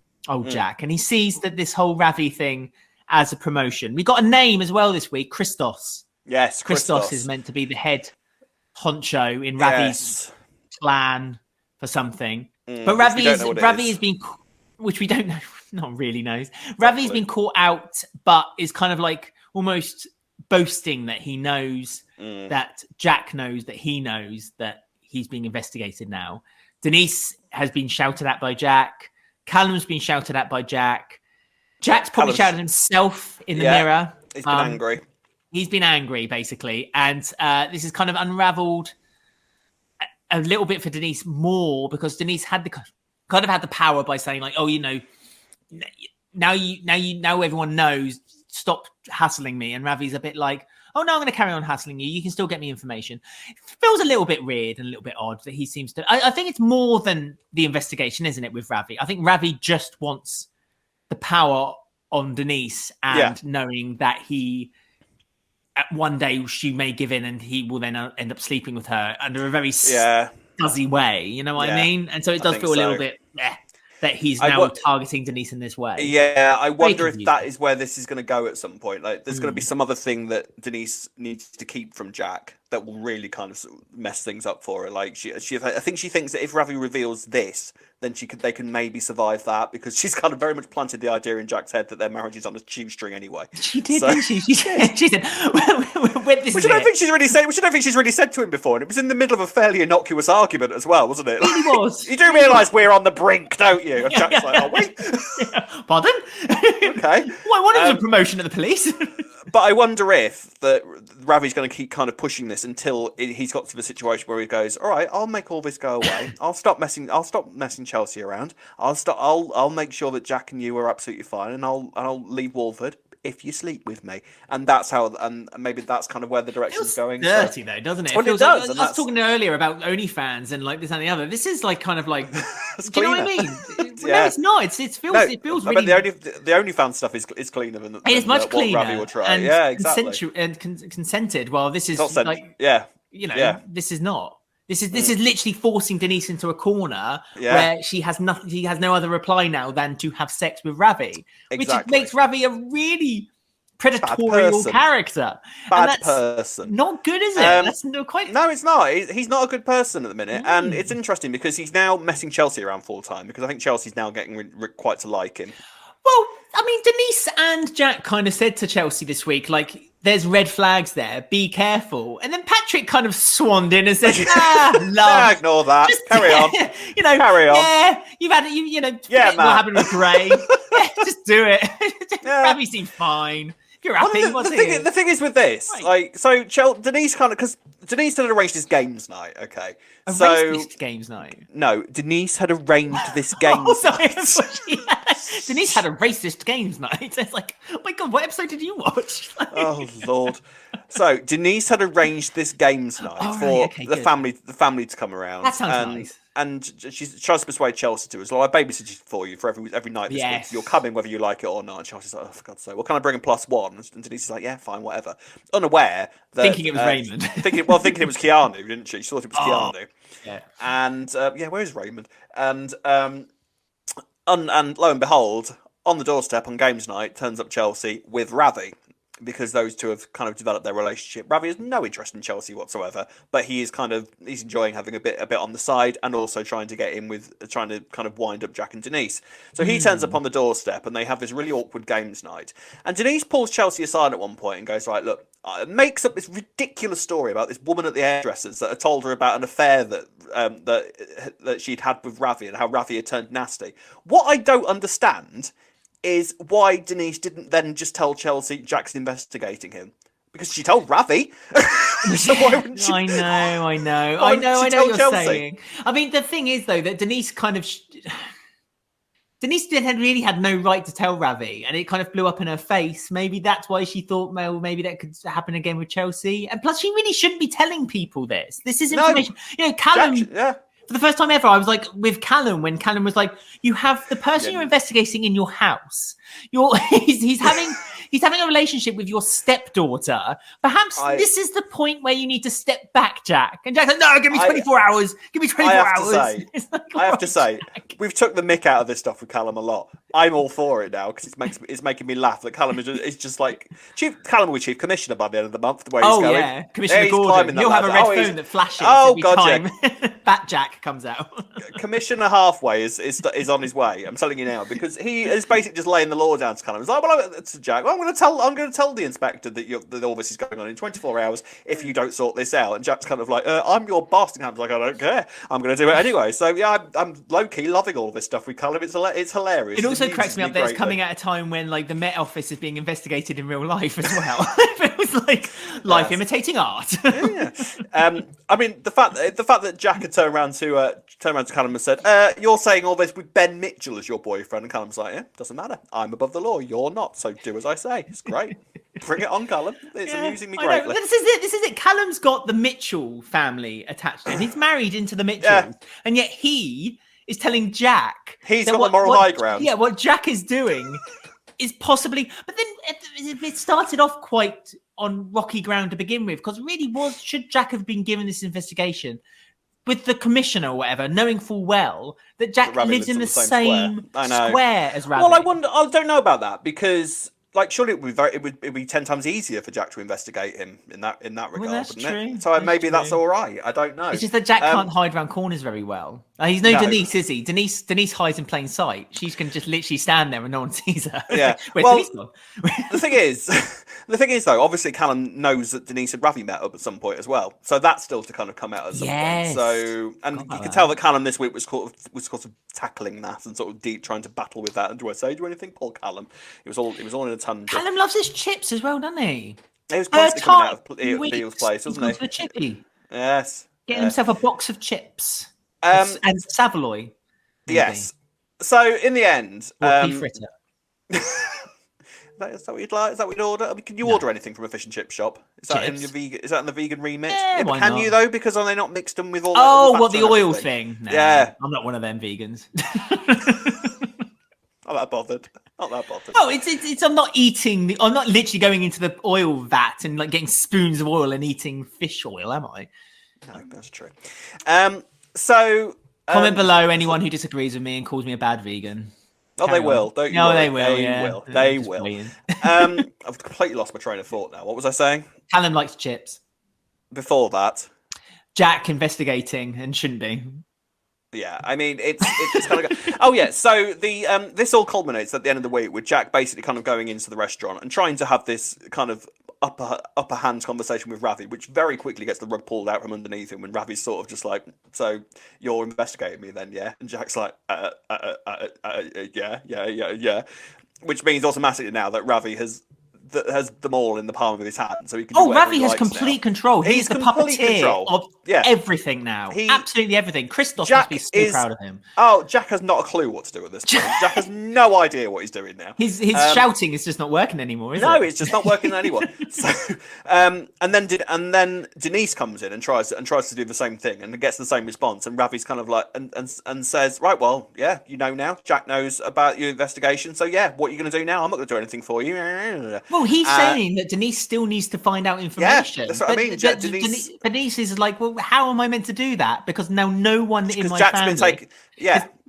Jack, and he sees that this whole Ravi thing as a promotion. We got a name as well this week, Christos. Yes, Christos is meant to be the head honcho in Ravi's plan for something. But Ravi has been, which we don't know, not really knows. Ravi's been caught out, but is kind of like almost boasting that he knows that Jack knows that he knows that he's being investigated now. Denise has been shouted at by Jack. Callum's been shouted at by Jack. Jack's probably shouted himself in the mirror. He's been angry. He's been angry, basically. And this has kind of unraveled a little bit for Denise more, because Denise had the power by saying, like, oh, now everyone knows, stop hassling me. And Ravi's a bit like, oh, no, I'm going to carry on hassling you. You can still get me information. It feels a little bit weird and a little bit odd that he seems to... I think it's more than the investigation, isn't it, with Ravi? I think Ravi just wants the power on Denise and knowing that one day she may give in and he will then end up sleeping with her under a very fuzzy way. You know what I mean? And so it does feel a little bit that he's now targeting Denise in this way. Yeah, I wonder if that is where this is going to go at some point. Like, there's going to be some other thing that Denise needs to keep from Jack that will really kind of mess things up for her. Like, I think she thinks that if Ravi reveals this, then they can maybe survive that, because she's kind of very much planted the idea in Jack's head that their marriage is on a shoestring anyway. She did, didn't she? She said, which I don't think she's really said to him before, and it was in the middle of a fairly innocuous argument as well, wasn't it? It really was. You do realise we're on the brink, don't you? And Jack's like, oh, wait. Pardon? Okay. Well, I wanted a promotion at the police. But I wonder if that Ravi's going to keep kind of pushing this until he's got to the situation where he goes, all right, I'll make all this go away. I'll stop messing Chelsea around. I'll make sure that Jack and you are absolutely fine, and I'll leave Walford if you sleep with me. And that's how, and maybe that's kind of where the direction's going. Dirty though, doesn't it? Well, it does. I was talking earlier about OnlyFans and like this and the other. This is like kind of like, do you know what I mean? No, it's not. It feels really. I mean, the OnlyFans stuff is cleaner than it is much cleaner. What Ravi will try. And exactly. Consented. Well, this is like, this is not. This is literally forcing Denise into a corner where she has nothing. She has no other reply now than to have sex with Ravi, which makes Ravi a really predatory character. Bad person. Not good, is it? No, it's not. He's not a good person at the minute, and it's interesting because he's now messing Chelsea around full time, because I think Chelsea's now getting quite to like him. Well, I mean, Denise and Jack kind of said to Chelsea this week, like, there's red flags there, be careful. And then Patrick kind of swanned in and said, love. Ignore that. Just carry on. Carry on. Yeah, you've had it, what happened with Gray. Just do it. Ravi seemed fine. You're happy. The thing is with this, Denise because Denise had arranged this games night, okay? This games night? No, Denise had arranged this games night. Denise had a racist games night. It's like, oh my God, what episode did you watch? Oh, Lord. So Denise had arranged this games night for the family to come around. That sounds nice. And she tries to persuade Chelsea to, well, I babysit you for you for every night this week. You're coming whether you like it or not. And Chelsea's like, oh, for God's sake, well, can I bring him +1? And Denise is like, yeah, fine, whatever. Unaware that... Thinking it was Raymond. Thinking it was Keanu, didn't she? She thought it was Keanu. Yeah. And, where's Raymond? And lo and behold, on the doorstep on games night, turns up Chelsea with Ravi, because those two have kind of developed their relationship. Ravi has no interest in Chelsea whatsoever, but he's enjoying having a bit on the side, and also trying to kind of wind up Jack and Denise. So he turns up on the doorstep, and they have this really awkward games night. And Denise pulls Chelsea aside at one point and goes, right, look, makes up this ridiculous story about this woman at the hairdressers that had told her about an affair that she'd had with Ravi, and how Ravi had turned nasty. What I don't understand is why Denise didn't then just tell Chelsea Jack's investigating him, because she told Ravi. So why wouldn't she? I know what you're saying. I mean, the thing is though that Denise kind of Denise really had no right to tell Ravi, and it kind of blew up in her face. Maybe that's why she thought, well, maybe that could happen again with Chelsea. And plus, she really shouldn't be telling people this. This is information. Callum. For the first time ever, I was like with Callum, when Callum was like, you have the person you're investigating in your house. He's having a relationship with your stepdaughter. Perhaps this is the point where you need to step back, Jack. And Jack's like, no, give me 24 hours. Give me 24 hours. I have to say, we've took the mick out of this stuff with Callum a lot. I'm all for it now, because it's making me laugh that Callum is just like Callum will be chief commissioner by the end of the month. The way he's going. Yeah, Commissioner Gordon. He'll have a red phone that flashes every time Bat Jack comes out. Commissioner Halfway is on his way. I'm telling you now, because he is basically just laying the law down to Callum. He's like, well, to Jack, well, I'm going to tell the inspector that all this is going on in 24 hours if you don't sort this out. And Jack's kind of like, I'm your boss. And Callum's like, I don't care. I'm going to do it anyway. So yeah, I'm low key loving all this stuff with Callum. It's hilarious. It also also cracks me up that it's coming at a time when like the Met Office is being investigated in real life as well. It was like life imitating art. Yeah. I mean, the fact that Jack had turned around to Callum and said, "You're saying all this with Ben Mitchell as your boyfriend," and Callum's like, "Yeah, doesn't matter. I'm above the law. You're not. So do as I say." It's great. Bring it on, Callum. It's amusing me greatly. This is it. Callum's got the Mitchell family attached to him. He's married into the Mitchells, and yet he is telling Jack he's got the moral high ground. Yeah, what Jack is doing is possibly. But then it started off quite on rocky ground to begin with, because really should Jack have been given this investigation with the commissioner or whatever, knowing full well that Jack lives in the same square as Ravi? Well, I don't know about that, because like surely it would be 10 times easier for Jack to investigate him in that regard, that's wouldn't true. it? So maybe that's all right. I don't know. It's just that Jack can't hide around corners very well. He's no Denise, is he? Denise hides in plain sight. She can just literally stand there and no one sees her. Yeah. Where's Denise gone? the thing is though, obviously Callum knows that Denise and Ravi met up at some point as well. So that's still to kind of come out at some point. So, and you could tell that Callum this week was sort of tackling that and sort of trying to battle with that. And do anything? Poor Callum. It was all in a ton. Callum loves his chips as well, doesn't he? He was constantly coming out of Beale's place, wasn't he? The chippy. Yes. Getting himself a box of chips. And Savoy. Maybe. Yes. So in the end, beef fritter. Is that what you'd like? Is that what you'd order? I mean, can you order anything from a fish and chip shop? Is that in your vegan? Is that in the vegan remit? Yeah, but can you though? Because are they not mixed them with all? The oil thing? Nah, yeah, I'm not one of them vegans. Not that bothered. Oh, it's. I'm not eating. I'm not literally going into the oil vat and like getting spoons of oil and eating fish oil, am I? No, that's true. So comment below anyone who disagrees with me and calls me a bad vegan. Oh, they will. Don't you? No, worry. they will. They will. I've completely lost my train of thought now. What was I saying? Callum likes chips. Before that, Jack investigating and shouldn't be. Yeah, I mean it's kind of. Oh yeah, so the this all culminates at the end of the week with Jack basically kind of going into the restaurant and trying to have this kind of upper hand conversation with Ravi, which very quickly gets the rug pulled out from underneath him when Ravi's sort of just like, "So you're investigating me then, yeah?" And Jack's like, yeah," which means automatically now that Ravi has them all in the palm of his hand, so he can. Ravi has complete control. He's the puppeteer of everything now. Absolutely everything. Christos must be so proud of him. Oh, Jack has not a clue what to do at this point. Jack has no idea what he's doing now. His shouting is just not working anymore, is it? No, it's just not working anymore. So, and then Denise comes in and tries to do the same thing and gets the same response. And Ravi's kind of like and says, "Right, well, yeah, you know now. Jack knows about your investigation. So yeah, what are you going to do now? I'm not going to do anything for you." Well, he's saying that Denise still needs to find out information. Yeah, that's what I mean. Denise is like, well, how am I meant to do that? Because now no one in my family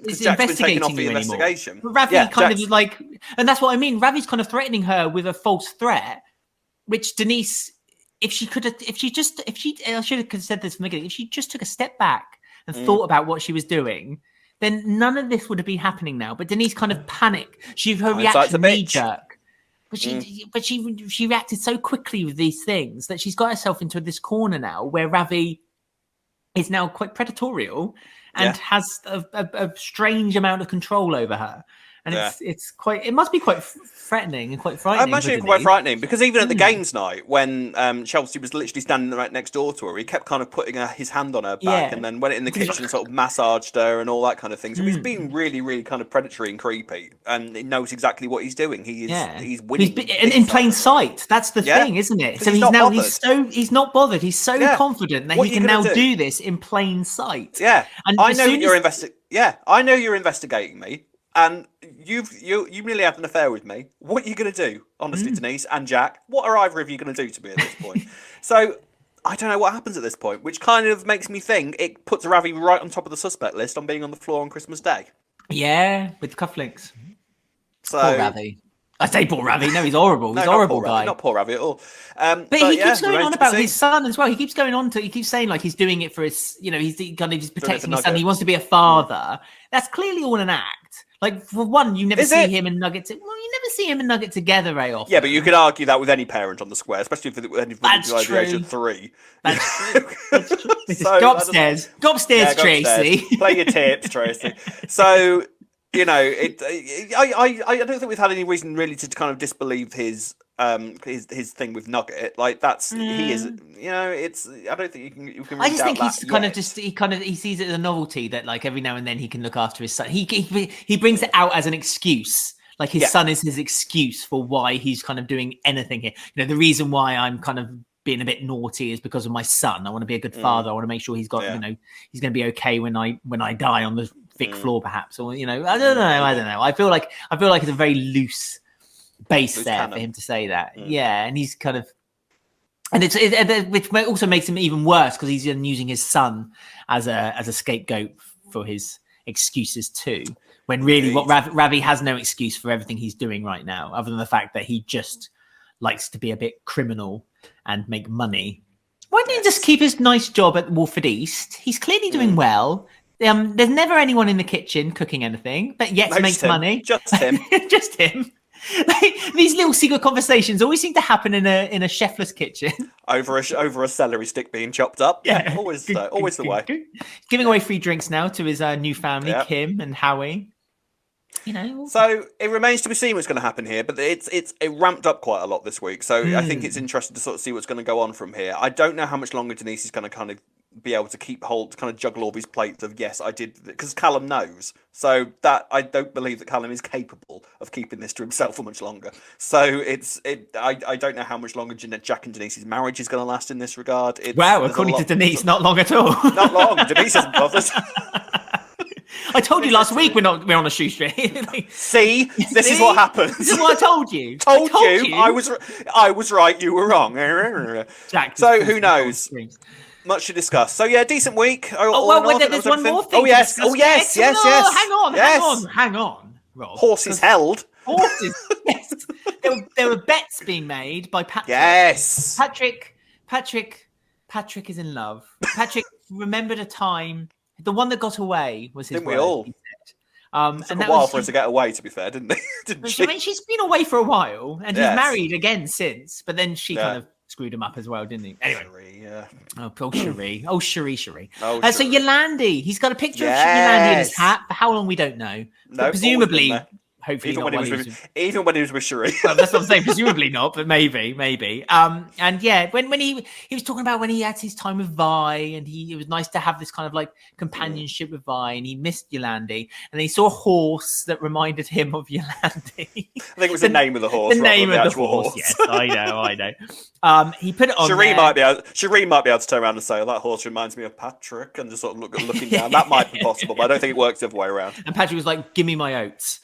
is investigating off the investigation. But Ravi of like, and that's what I mean. Ravi's kind of threatening her with a false threat, which Denise, I should have said this from the beginning. If she just took a step back and thought about what she was doing, then none of this would have been happening now. But Denise kind of panicked. Her reaction knee-jerk. But she reacted so quickly with these things that she's got herself into this corner now where Ravi is now quite predatorial and has a strange amount of control over her. And it must be quite threatening and quite frightening. I imagine it quite frightening because even at the games night, when Chelsea was literally standing right next door to her, he kept kind of putting his hand on her back and then went in the kitchen, sort of massaged her and all that kind of thing. So he's being really, really kind of predatory and creepy, and he knows exactly what he's doing. He's winning in plain sight. That's the thing, isn't it? So he's not bothered. He's so confident that he can now do this in plain sight. Yeah, and I know you're investigating me. And you really had an affair with me. What are you going to do, honestly, Denise and Jack? What are either of you going to do to me at this point? So I don't know what happens at this point, which kind of makes me think it puts Ravi right on top of the suspect list on being on the floor on Christmas Day. Yeah, with cufflinks. So, poor Ravi. I say poor Ravi. No, he's horrible. He's a horrible guy. Not poor Ravi at all. But he keeps going on about his son as well. He keeps saying like he's doing it for his, he's protecting his son. He wants to be a father. That's clearly all an act. Like, for one, you never see him and Nugget. You never see him and Nugget together very often. Yeah, but you could argue that with any parent on the square, especially if anybody's over the age of 3. That's true. Go upstairs. Go upstairs, Tracy. Play your tips, Tracy. So you know, I don't think we've had any reason really to kind of disbelieve his thing with Nugget. Like he is, you know, it's, I don't think you can I just think he's yet. kind of just he sees it as a novelty that like every now and then he can look after his son. He brings it out as an excuse. Like his son is his excuse for why he's kind of doing anything here. You know, the reason why I'm kind of being a bit naughty is because of my son. I want to be a good father. I want to make sure he's got, you know, he's going to be okay when I die on the thick floor, perhaps, or, you know, I don't know. I feel like it's a very loose base there for him to say that. Yeah, and he's kind of, and which also makes him even worse because he's using his son as a scapegoat for his excuses too. When really, what Ravi has no excuse for everything he's doing right now, other than the fact that he just likes to be a bit criminal and make money. Why didn't he just keep his nice job at Walford East? He's clearly doing well. There's never anyone in the kitchen cooking anything, but yet makes money. Just him. Just him. These little secret conversations always seem to happen in a chefless kitchen. Over a celery stick being chopped up. Yeah, always the way. Giving away free drinks now to his new family, Kim and Howie. You know, so it remains to be seen what's going to happen here, but it ramped up quite a lot this week. So I think it's interesting to sort of see what's going to go on from here. I don't know how much longer Denise is going to kind of be able to kind of juggle all these plates of yes, I did, because Callum knows. So that I don't believe that Callum is capable of keeping this to himself for much longer. So I don't know how much longer Jack and Denise's marriage is going to last in this regard. According to Denise, not long at all. Not long. Denise isn't bothered. I told you last week we're on a shoestring. See, this is what happens. This is what I told you. Told you. I was right. You were wrong. Jack, so who knows? Much to discuss. So yeah, decent week. There's one more thing. Yes. Hang on. Rob. Horses held. Horses. Yes. There were bets being made by Patrick. Yes. Patrick is in love. Patrick remembered a time. The one that got away was his. Didn't we all? He said. It took a while for her to get away, to be fair, didn't she? I mean, she's been away for a while, and he's married again since. But then she kind of screwed him up as well, didn't he? Anyway, Cherie. So Yolandi, he's got a picture of Yolandi in his hat. For how long we don't know. But presumably. Hopefully even when he was with Cherie. Well, that's what I'm saying. Presumably not, but maybe. And yeah, when he was talking about when he had his time with Vi, and it was nice to have this kind of like companionship with Vi, and he missed Yolandi, and then he saw a horse that reminded him of Yolandi. I think it was the name of the horse. The name of the horse. Yes, I know. He put it on. Cherie might be able to turn around and say, "Oh, that horse reminds me of Patrick," and just sort of looking down. That might be possible, but I don't think it works the other way around. And Patrick was like, "Give me my oats."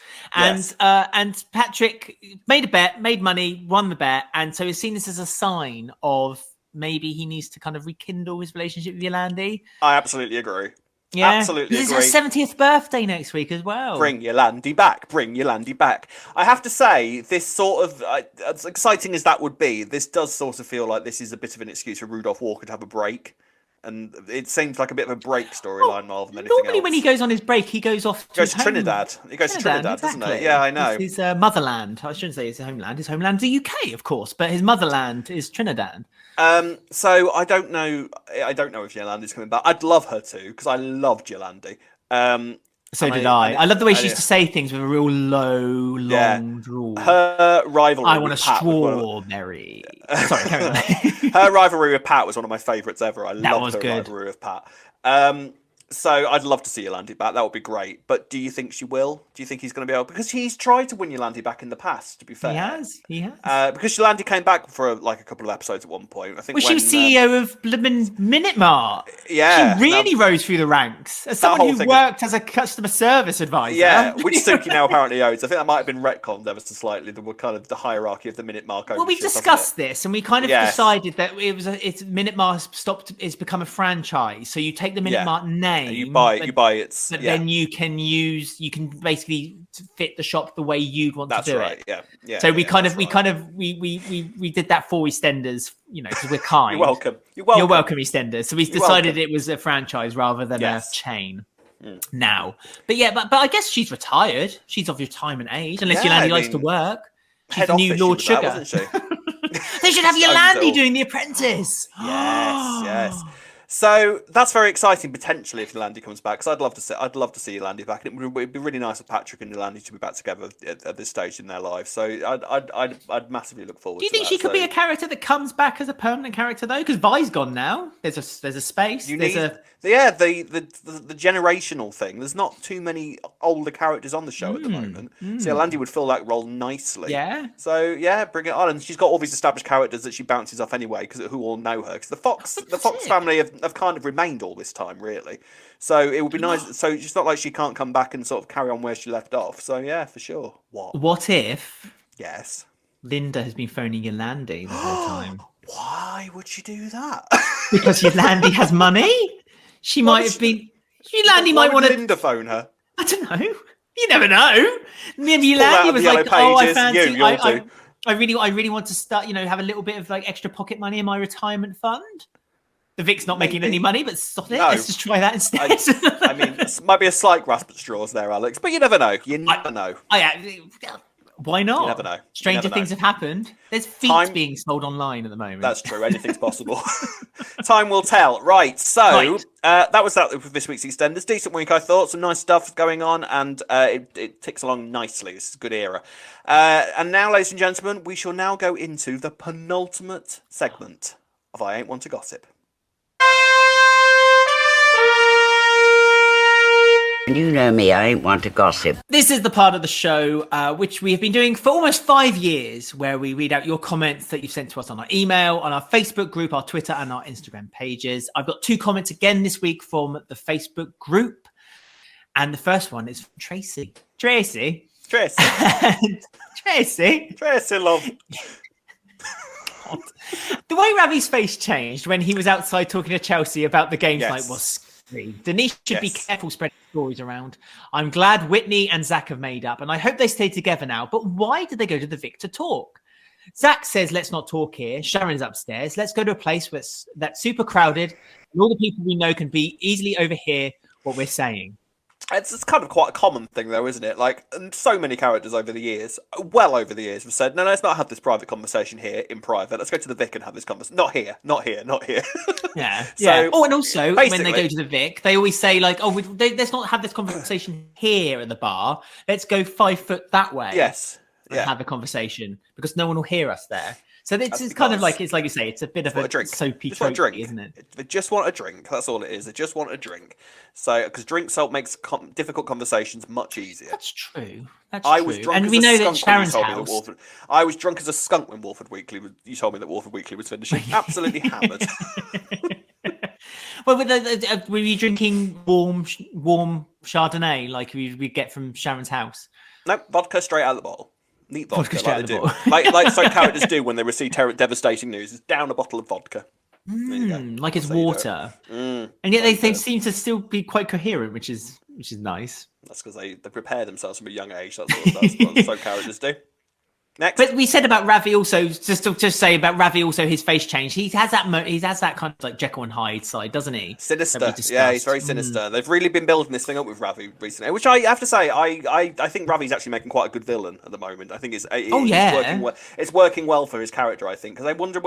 And Patrick made a bet, made money, won the bet, and so he's seen this as a sign of maybe he needs to kind of rekindle his relationship with Yolandi. I absolutely agree. Yeah, absolutely agree. It's her 70th birthday next week as well. Bring Yolandi back. I have to say, this sort of, as exciting as that would be, this does sort of feel like this is a bit of an excuse for Rudolph Walker to have a break. And it seems like a bit of a break storyline rather than anything normally else. when he goes on his break, he goes off to Trinidad. He goes to Trinidad, exactly. Doesn't he? Yeah, I know. It's his motherland. I shouldn't say it's his homeland. His homeland's the UK, of course, but his motherland is Trinidad. So I don't know if Yolandi's coming back. I'd love her to, because I loved Yolandi. So did I. I love the way she used to say things with a real low, long drawl. Her rivalry. I want a strawberry. Sorry, carry on. Her rivalry with Pat was one of my favourites ever. I loved her rivalry with Pat. So I'd love to see Yolandi back. That would be great. But do you think she will? Do you think he's going to be able? Because he's tried to win Yolandi back in the past. To be fair, he has. Because Yolandi came back for like a couple of episodes at one point. I think. Well, she was CEO of Minute Mart. Yeah, she really rose through the ranks as someone who worked as a customer service advisor. Yeah, which Suki now apparently owns. I think that might have been retconned ever so slightly. The kind of the hierarchy of the Minute Mart. Well, we discussed this, and we kind of decided that it's Minute Mart it's become a franchise. So you take the Minute Mart name, and you buy it. But then you can basically fit the shop the way you'd want to do it. Yeah. So we did that for EastEnders, because we're kind. You're welcome. You're welcome, EastEnders. So we decided it was a franchise rather than a chain. Now, but I guess she's retired. She's of retirement age, unless Yolandi likes to work. She's the new Lord Sugar. Wasn't she? They should have Yolandi doing The Apprentice. Yes. So that's very exciting potentially if Yolandi comes back, because I'd love to see Yolandi back. It would be really nice for Patrick and Yolandi to be back together at this stage in their lives. So I'd massively look forward. Do you think she could be a character that comes back as a permanent character though? Because Vi's gone now. There's a space. The generational thing. There's not too many older characters on the show at the moment, so Yolandi would fill that role nicely. Yeah. So yeah, bring it on, and she's got all these established characters that she bounces off anyway, because who all know her. Because the Fox family have kind of remained all this time, really. So it would be nice. So it's not like she can't come back and sort of carry on where she left off. So yeah, for sure. What if? Yes. Linda has been phoning Yolandi the whole time. Why would she do that? Because Yolandi has money. She might have been. Yolandi might want to. Linda phone her. I don't know. You never know. Maybe Yolandi was like, "Oh, I fancy. I really want to start. Have a little bit of like extra pocket money in my retirement fund." The Vic's not making any money, but stop it. No. Let's just try that instead. I mean, it might be a slight grasp at straws there, Alex, but you never know. You never know. Why not? You never know. Stranger things have happened. There's feet being sold online at the moment. That's true. Anything's possible. Time will tell. Right. So that was that for this week's EastEnders. Decent week, I thought. Some nice stuff going on, and it ticks along nicely. This is a good era. And now, ladies and gentlemen, we shall now go into the penultimate segment of I Ain't Want to Gossip. You know me, I ain't want to gossip. This is the part of the show which we have been doing for almost 5 years, where we read out your comments that you've sent to us on our email, on our Facebook group, our Twitter, and our Instagram pages. I've got 2 comments again this week from the Facebook group. And the first one is from Tracy. Tracy, love. The way Ravi's face changed when he was outside talking to Chelsea about the games night was scary. Denise should be careful spreading stories around. I'm glad Whitney and Zack have made up, and I hope they stay together now. But why did they go to the Vic to talk? Zack says, let's not talk here. Sharon's upstairs. Let's go to a place that's super crowded, and all the people we know can be easily overhear what we're saying. It's kind of quite a common thing, though, isn't it? Like, so many characters over the years, have said, no, let's not have this private conversation here in private. Let's go to the Vic and have this conversation. Not here. Yeah. So, oh, and also, when they go to the Vic, they always say, like, let's not have this conversation here at the bar. Let's go 5 foot that way. Yes. And have a conversation, because no one will hear us there. So it's kind of like, it's like you say, it's a bit of a drink. Soapy tropey, isn't it? They just want a drink. That's all it is. They just want a drink. So, because drink salt makes difficult conversations much easier. That's true. Was drunk and we know that Sharon's house. I was drunk as a skunk when Walford Weekly. You told me that Walford Weekly was finishing. Absolutely hammered. Well, were you drinking warm Chardonnay like we get from Sharon's house? No, vodka straight out of the bottle. Neat vodka, like they do. like some characters do when they receive devastating news. It's down a bottle of vodka. Like it's water. And yet they seem to still be quite coherent, which is nice. That's because they prepare themselves from a young age. That's what some characters do. Next. But we said about Ravi also, just to say about Ravi also, his face change. He has that kind of like Jekyll and Hyde side, doesn't he? Sinister. Yeah, he's very sinister. They've really been building this thing up with Ravi recently, which I have to say, I think Ravi's actually making quite a good villain at the moment. I think it's working well. It's working well for his character, I think, because I wonder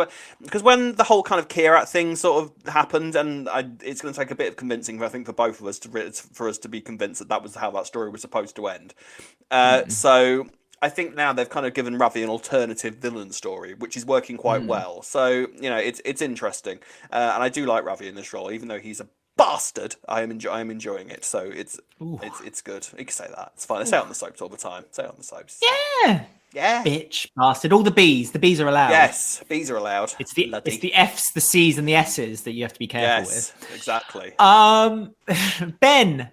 because when the whole kind of Kirat thing sort of happened, and it's going to take a bit of convincing, I think, for both of us for us to be convinced that was how that story was supposed to end. So I think now they've kind of given Ravi an alternative villain story, which is working quite well. So, it's interesting. And I do like Ravi in this role, even though he's a bastard. I am enjoying it. So it's good. You can say that. It's fine. I say it on the soaps all the time. Say it on the soaps. Yeah. Bitch, bastard. All the B's. The B's are allowed. Yes, B's are allowed. It's the F's, the C's, and the S's that you have to be careful with. Exactly. Ben,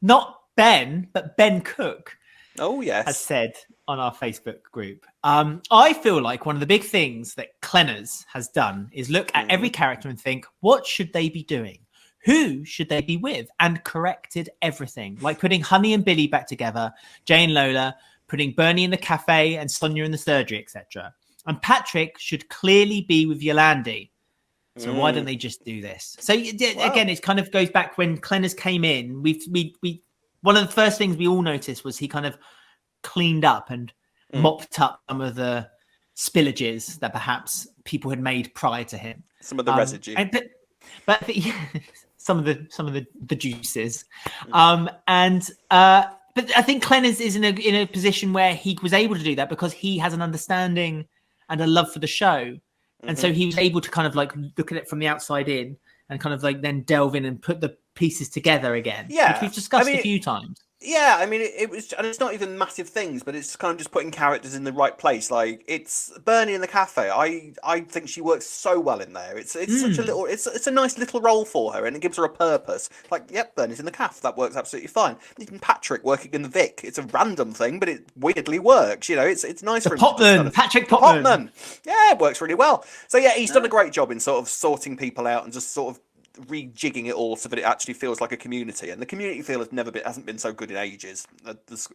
not Ben, but Ben Cook. Oh, yes. Has said on our Facebook group. I feel like one of the big things that Clenners has done is look at every character and think, what should they be doing? Who should they be with? And corrected everything. Like putting Honey and Billy back together, Jay and Lola, putting Bernie in the cafe and Sonia in the surgery, etc. And Patrick should clearly be with Yolandi. So why don't they just do this? So again, it kind of goes back when Clenners came in. We one of the first things we all noticed was he kind of cleaned up and mopped up some of the spillages that perhaps people had made prior to him. Some of the residue. But some of the juices, but I think Clem is in a position where he was able to do that because he has an understanding and a love for the show, and so he was able to kind of like look at it from the outside in and kind of like then delve in and put the pieces together again. Yeah, which we've discussed a few times. Yeah, I mean, it was, and it's not even massive things, but it's kind of just putting characters in the right place. Like, it's Bernie in the cafe. I think she works so well in there. It's such a little, it's a nice little role for her, and it gives her a purpose. Like, yep, Bernie's in the cafe. That works absolutely fine. Even Patrick working in the Vic. It's a random thing, but it weirdly works. You know, it's nice for him. Patrick Potman. Yeah, it works really well. So yeah, he's done a great job in sort of sorting people out and just sort of rejigging it all so that it actually feels like a community, and the community feel hasn't been so good in ages.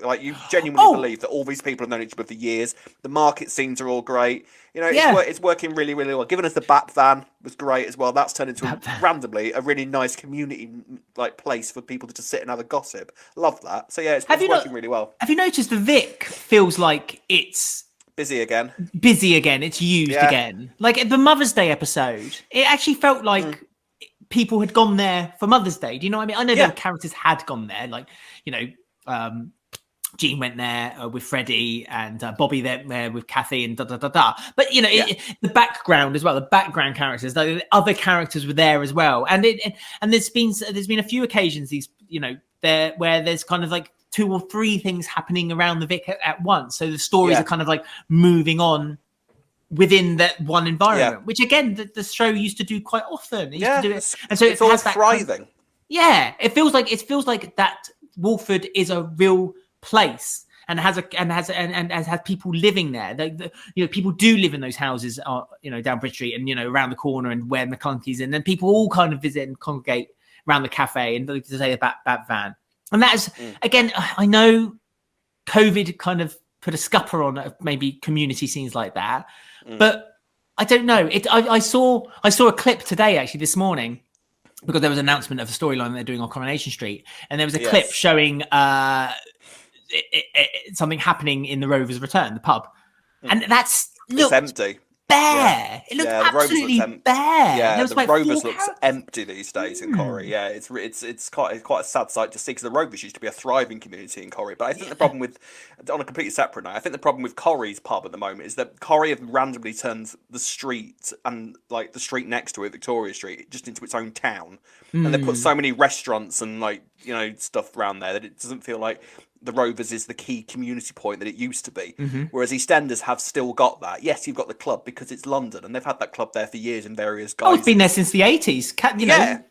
Like, you genuinely believe that all these people have known each other for years. The market scenes are all great. You know, it's working really, really well. Giving us the Bat Van was great as well. That's turned into randomly a really nice community like place for people to just sit and have a gossip. Love that. So yeah, it's working really well. Have you noticed the Vic feels like it's busy again? It's used again. Like the Mother's Day episode, it actually felt like people had gone there for Mother's Day. Do you know what I mean? I know the characters had gone there, like, you know, Jean went there with Freddie, and Bobby there with Kathy, and But you know, the background as well, the background characters, the other characters were there as well. And there's been a few occasions where there's kind of like 2 or 3 things happening around the Vic at once. So the stories are kind of like moving on within that one environment, which again the show used to do quite often. It used to do it, and so it's all thriving. It feels like that Walford is a real place and has people living there. You know, people do live in those houses, down Bridge Street and around the corner and where McClunky's, and then people all kind of visit and congregate around the cafe and to say the Bat Van. And that is again, I know COVID kind of put a scupper on maybe community scenes like that. But I don't know. I saw a clip today, actually, this morning, because there was an announcement of a storyline they're doing on Coronation Street, and there was a clip showing something happening in the Rover's Return, the pub, and it's empty. Bare. It looked absolutely bare. Yeah, the Rovers looks empty these days in Corrie. Yeah, it's quite a sad sight to see, because the Rovers used to be a thriving community in Corrie. But I think the problem with, on a completely separate note, I think the problem with Corrie's pub at the moment is that Corrie have randomly turned the street and like the street next to it, Victoria Street, just into its own town, and they put so many restaurants and stuff around there that it doesn't feel like the Rovers is the key community point that it used to be. Whereas EastEnders have still got that. Yes, you've got the club because it's London, and they've had that club there for years in various guises. It's been there since the 80s. Yeah,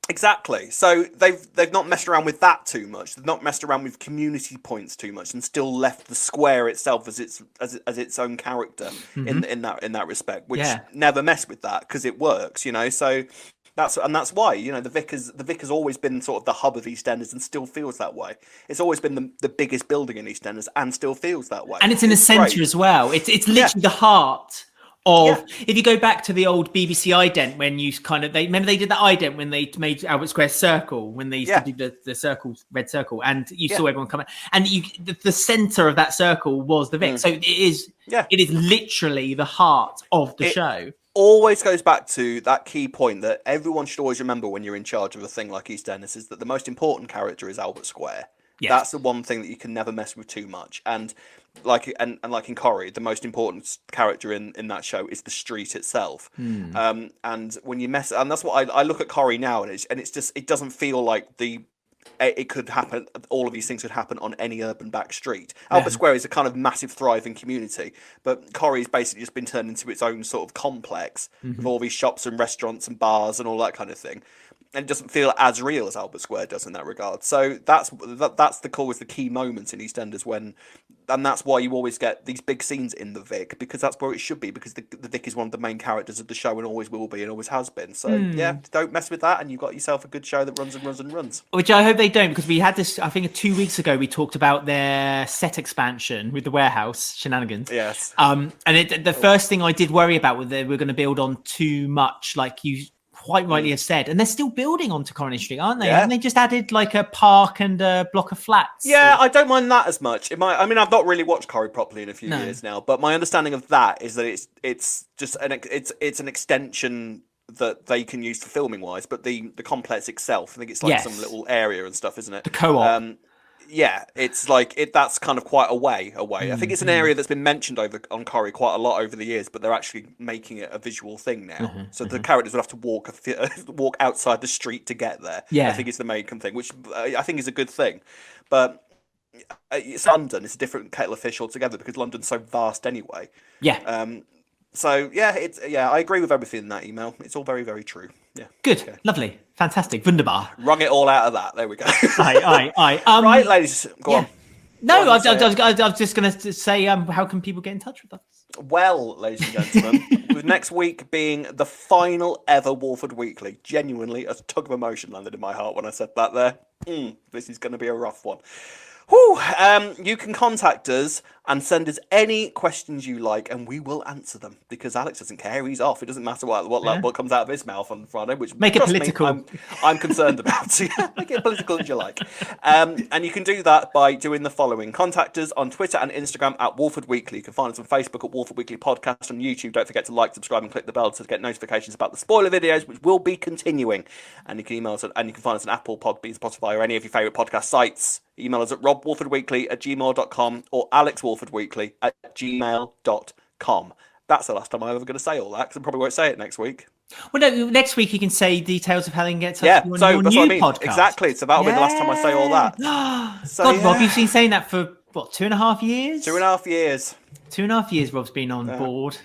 exactly. So they've not messed around with that too much. They've not messed around with community points too much, and still left the square itself as its own character in that respect. Which never mess with that because it works. So. That's why the Vic has always been sort of the hub of EastEnders and still feels that way. It's always been the biggest building in EastEnders and still feels that way. And it's in the centre as well. It's literally the heart of. If you go back to the old BBC ident, when you remember they did that ident when they made Albert Square circle, when they used to do the circle, red circle, and you saw everyone come out, and the centre of that circle was the Vic. So it is literally the heart of the show. Always goes back to that key point that everyone should always remember when you're in charge of a thing like EastEnders, is that the most important character is Albert Square. Yes. That's the one thing that you can never mess with too much. And like in Corrie, the most important character in that show is the street itself. And when you and that's what I look at Corrie now, and it's just, it doesn't feel like it could happen. All of these things could happen on any urban back street. Albert Square is a kind of massive, thriving community, but Corrie's basically just been turned into its own sort of complex with all these shops and restaurants and bars and all that kind of thing. And it doesn't feel as real as Albert Square does in that regard. So that's the key moments in EastEnders and that's why you always get these big scenes in the Vic, because that's where it should be, because the Vic is one of the main characters of the show and always will be and always has been. So don't mess with that, and you've got yourself a good show that runs and runs and runs. Which I hope they don't, because we had this, I think 2 weeks ago, we talked about their set expansion with the warehouse shenanigans. Yes. And the first thing I did worry about was they were going to build on too much, like you quite rightly have said, and they're still building onto Coronation Street, aren't they? Haven't they just added like a park and a block of flats? Yeah, I don't mind that as much. I mean, I've not really watched Corrie properly in a few years now, but my understanding of that is that it's just an extension that they can use for filming wise, but the complex itself, I think it's like some little area and stuff, isn't it? The co-op. Yeah, it's like that's kind of quite a way away. I think it's an area that's been mentioned on Corrie quite a lot over the years, but they're actually making it a visual thing now. So the characters would have to walk outside the street to get there. Yeah, I think it's the main thing, which I think is a good thing. But it's London; it's a different kettle of fish altogether because London's so vast anyway. Yeah. So yeah, I agree with everything in that email. It's all very, very true. Yeah. Good. Okay. Lovely. Fantastic. Wunderbar. Wrung it all out of that. There we go. Aye. Right, ladies. Go on. No, I was just going to say, how can people get in touch with us? Well, ladies and gentlemen, with next week being the final ever Walford Weekly, genuinely a tug of emotion landed in my heart when I said that there. This is going to be a rough one. You can contact us and send us any questions you like, and we will answer them because Alex doesn't care. He's off. It doesn't matter what comes out of his mouth on Friday. Which make it political. Me, I'm concerned about. So make it political as you like. And you can do that by doing the following: contact us on Twitter and Instagram at Walford Weekly. You can find us on Facebook at Walford Weekly Podcast. On YouTube, don't forget to like, subscribe, and click the bell to get notifications about the spoiler videos, which will be continuing. And you can email us, and you can find us on Apple, Podbean, Spotify, or any of your favourite podcast sites. Email us at robwalfordweekly@gmail.com or alexwalfordweekly@gmail.com. That's the last time I'm ever going to say all that because I probably won't say it next week. Well, no, next week you can say details of how you can get to your new podcast. Exactly. So that'll be the last time I say all that. Rob, you've been saying that for, 2.5 years? 2.5 years. 2.5 years Rob's been on board.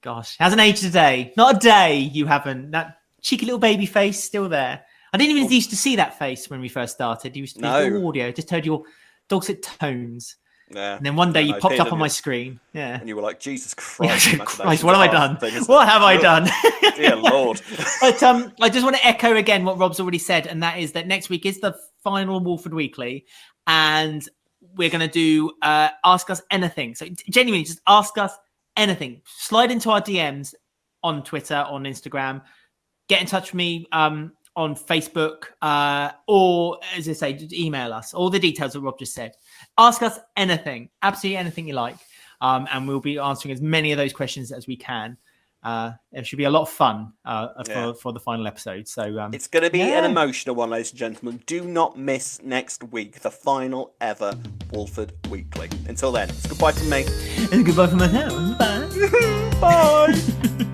Gosh, hasn't aged a day. Not a day you haven't. That cheeky little baby face still there. I didn't even used to see that face when we first started. You used to do audio, just heard your dulcet tones. Yeah. And then one day you popped up on my screen. Yeah. And you were like, Jesus Christ. Christ, what have I done? What have I done? Dear Lord. But I just want to echo again what Rob's already said, and that is that next week is the final Walford Weekly, and we're going to do Ask Us Anything. So genuinely, just ask us anything. Slide into our DMs on Twitter, on Instagram. Get in touch with me on Facebook, or as I say, just email us. All the details that Rob just said. Ask us anything, absolutely anything you like, and we'll be answering as many of those questions as we can. It should be a lot of fun for the final episode. So it's going to be an emotional one, ladies and gentlemen. Do not miss next week, the final ever Walford Weekly. Until then, it's goodbye from me. And goodbye from myself. Bye. Bye.